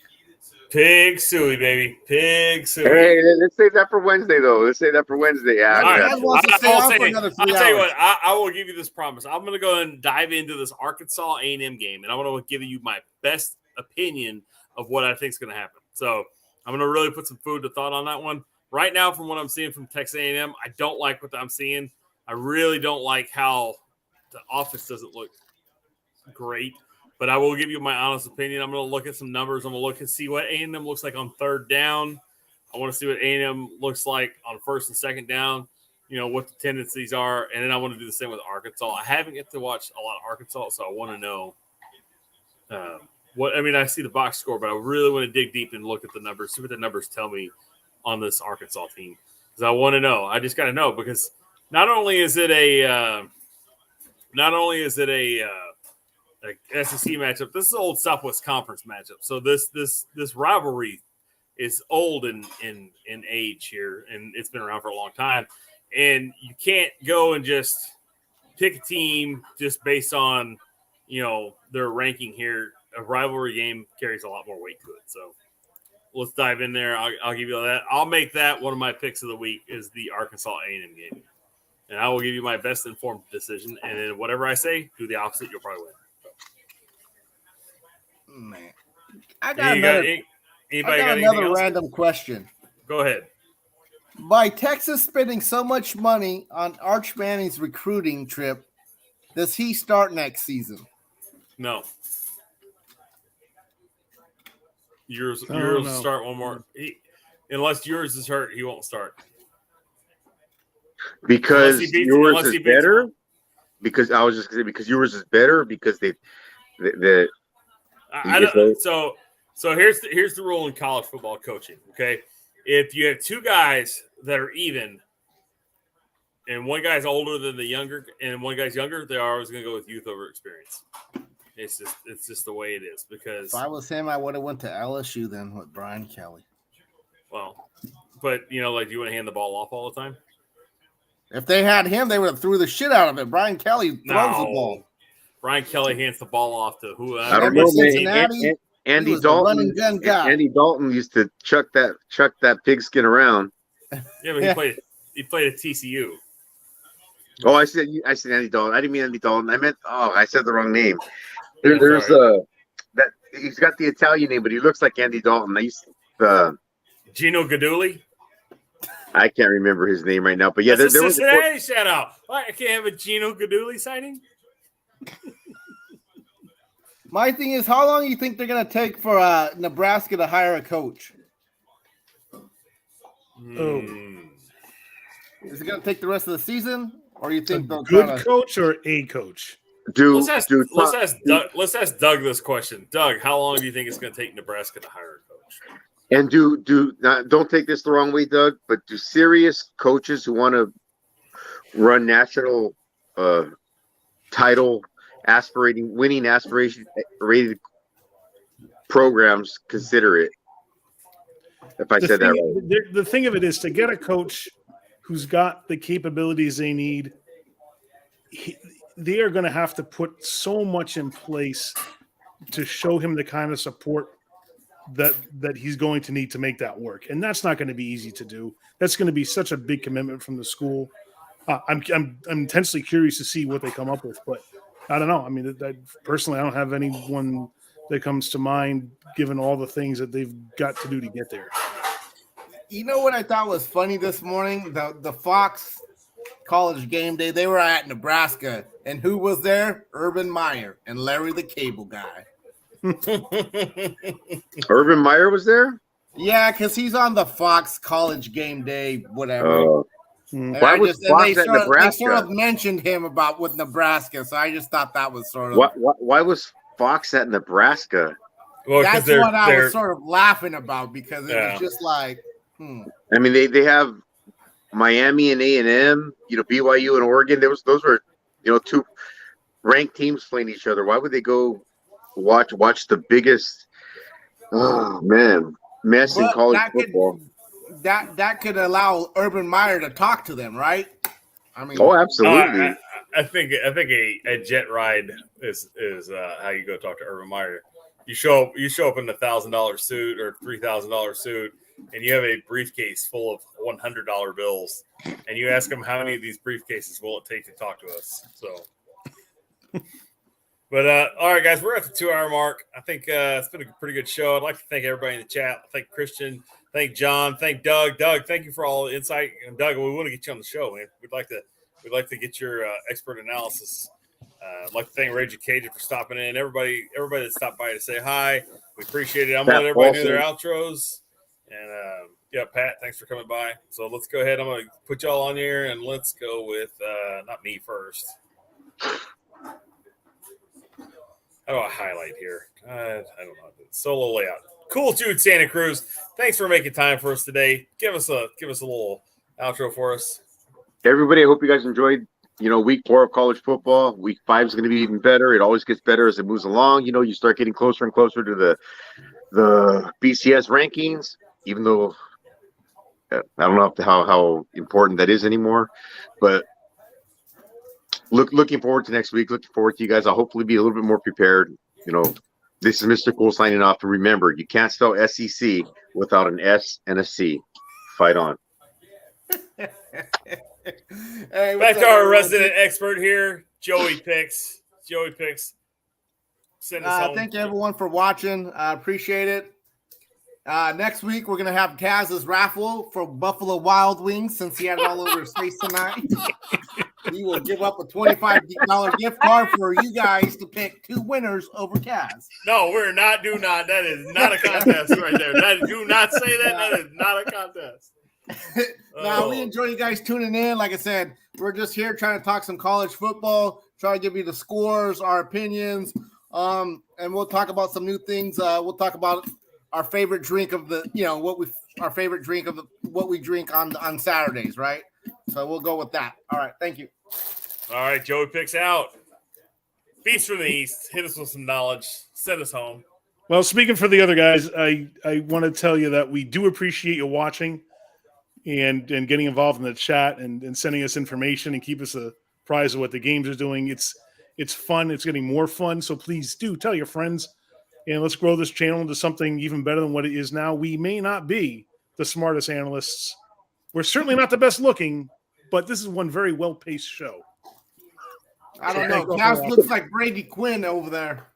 Pig suey, baby. Pig suey. Hey, let's save that for Wednesday, though. Let's save that for Wednesday. All right. I'll tell you what. I will give you this promise. I'm going to go and dive into this Arkansas A&M game, and I'm going to give you my best opinion of what I think is going to happen. So I'm going to really put some food to thought on that one. Right now, from what I'm seeing from Texas A&M, I don't like what I'm seeing. I really don't like how the offense doesn't look great. But I will give you my honest opinion. I'm going to look at some numbers. I'm going to look and see what A&M looks like on third down. I want to see what A&M looks like on first and second down, what the tendencies are. And then I want to do the same with Arkansas. I haven't get to watch a lot of Arkansas, so I want to know I see the box score, but I really want to dig deep and look at the numbers, see what the numbers tell me on this Arkansas team. Because I want to know. I just got to know because not only is it a SEC matchup. This is an old Southwest Conference matchup. So this rivalry is old in age here, and it's been around for a long time. And you can't go and just pick a team just based on their ranking here. A rivalry game carries a lot more weight to it. So let's dive in there. I'll give you that. I'll make that one of my picks of the week is the Arkansas A&M game, and I will give you my best informed decision. And then whatever I say, do the opposite. You'll probably win. Man, I got another random question. Go ahead. By Texas spending so much money on Arch Manning's recruiting trip, does he start next season? No. Yours start one more. Unless yours is hurt, he won't start. Because yours is better? Because I was just going to say, because yours is better? Because So here's the rule in college football coaching. Okay, if you have two guys that are even, and one guy's older than the younger, and one guy's younger, they're always going to go with youth over experience. It's just the way it is. Because if I was him, I would have went to LSU then with Brian Kelly. Well, but do you want to hand the ball off all the time? If they had him, they would have threw the shit out of it. Brian Kelly throws the ball. Brian Kelly hands the ball off to who? I don't know, man. Andy Dalton. Andy Dalton used to chuck that pigskin around. Yeah, but he played at TCU. Oh, I said Andy Dalton. I didn't mean Andy Dalton. I meant I said the wrong name. There's that he's got the Italian name, but he looks like Andy Dalton. Gino Guidugli. I can't remember his name right now, but yeah, there was a Cincinnati shout out. I can't have a Gino Guidugli signing. My thing is, how long do you think they're going to take for Nebraska to hire a coach? Is it going to take the rest of the season, or you think they'll coach or a coach? Let's ask Doug this question. Doug, how long do you think it's going to take Nebraska to hire a coach? And don't take this the wrong way, Doug, but do serious coaches who want to run national title winning aspiration rated programs consider it? If I said that right. The thing of it is to get a coach who's got the capabilities they need, they are going to have to put so much in place to show him the kind of support that he's going to need to make that work. And that's not going to be easy to do. That's going to be such a big commitment from the school. I'm intensely curious to see what they come up with, but I don't know. I mean, personally, I don't have anyone that comes to mind, given all the things that they've got to do to get there. You know what I thought was funny this morning? The Fox College game day, they were at Nebraska, and who was there? Urban Meyer and Larry the Cable Guy. Urban Meyer was there? Yeah, because he's on the Fox College game day, whatever. And Why was Fox at Nebraska? They sort of mentioned him about with Nebraska, so I just thought that was sort of why was Fox at Nebraska? Well, that's what I was sort of laughing about, because it was just like, I mean, they have Miami and A&M, BYU and Oregon. Those were, two ranked teams playing each other. Why would they go watch the biggest? Oh man, mess in college football. That could allow Urban Meyer to talk to them, right? I mean, absolutely. I think a jet ride is how you go talk to Urban Meyer. You show up in a $1,000 suit or $3,000 suit, and you have a briefcase full of $100 bills, and you ask them how many of these briefcases will it take to talk to us. So, but all right, guys, we're at the 2-hour mark. I think it's been a pretty good show. I'd like to thank everybody in the chat. Thank Christian. Thank John. Thank Doug. Doug, thank you for all the insight. And Doug, we want to get you on the show, man. We'd like to get your expert analysis. I'd like to thank Raging Cajun for stopping in. Everybody that stopped by to say hi, we appreciate it. I'm gonna let everybody do their outros. And Pat, thanks for coming by. So let's go ahead. I'm gonna put y'all on here, and let's go with not me first. How do I highlight here? I don't know. Solo layout. Cool, Jude Santa Cruz. Thanks for making time for us today. Give us a little outro for us. Everybody, I hope you guys enjoyed. Week 4 of college football. Week 5 is going to be even better. It always gets better as it moves along. You start getting closer and closer to the BCS rankings. Even though I don't know how important that is anymore, but looking forward to next week. Looking forward to you guys. I'll hopefully be a little bit more prepared. This is Mr. Cool signing off. And remember, you can't spell SEC without an S and a C. Fight on. Hey, back to our resident expert here, Joey Picks. Send us home. Thank you, everyone, for watching. I appreciate it. Next week, we're going to have Kaz's raffle for Buffalo Wild Wings, since he had it all over his face tonight. He will give up a $25 gift card for you guys to pick 2 winners over Kaz. No, we're not. Do not. That is not a contest right there. Do not say that. That is not a contest. Now, we enjoy you guys tuning in. Like I said, we're just here trying to talk some college football, try to give you the scores, our opinions, and we'll talk about some new things. We'll talk about our favorite drink of the, what we drink on Saturdays, right? So we'll go with that. All right, thank you. All right, Joey Picks out. Beast from the East. Hit us with some knowledge. Send us home. Well, speaking for the other guys, I want to tell you that we do appreciate you watching and getting involved in the chat and sending us information and keep us apprised of what the games are doing. It's fun. It's getting more fun. So please do tell your friends, and let's grow this channel into something even better than what it is now. We may not be the smartest analysts. We're certainly not the best looking, but this is one very well-paced show. I don't know. Kaz looks like Brady Quinn over there.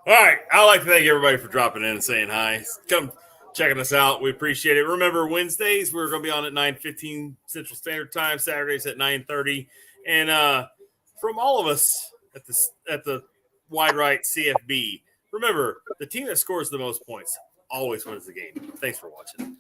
All right. I'd like to thank everybody for dropping in and saying hi. Come checking us out. We appreciate it. Remember, Wednesdays, we're going to be on at 9:15 Central Standard Time, Saturdays at 9:30. And from all of us at the Wide Right CFB, remember, the team that scores the most points always wins the game. Thanks for watching.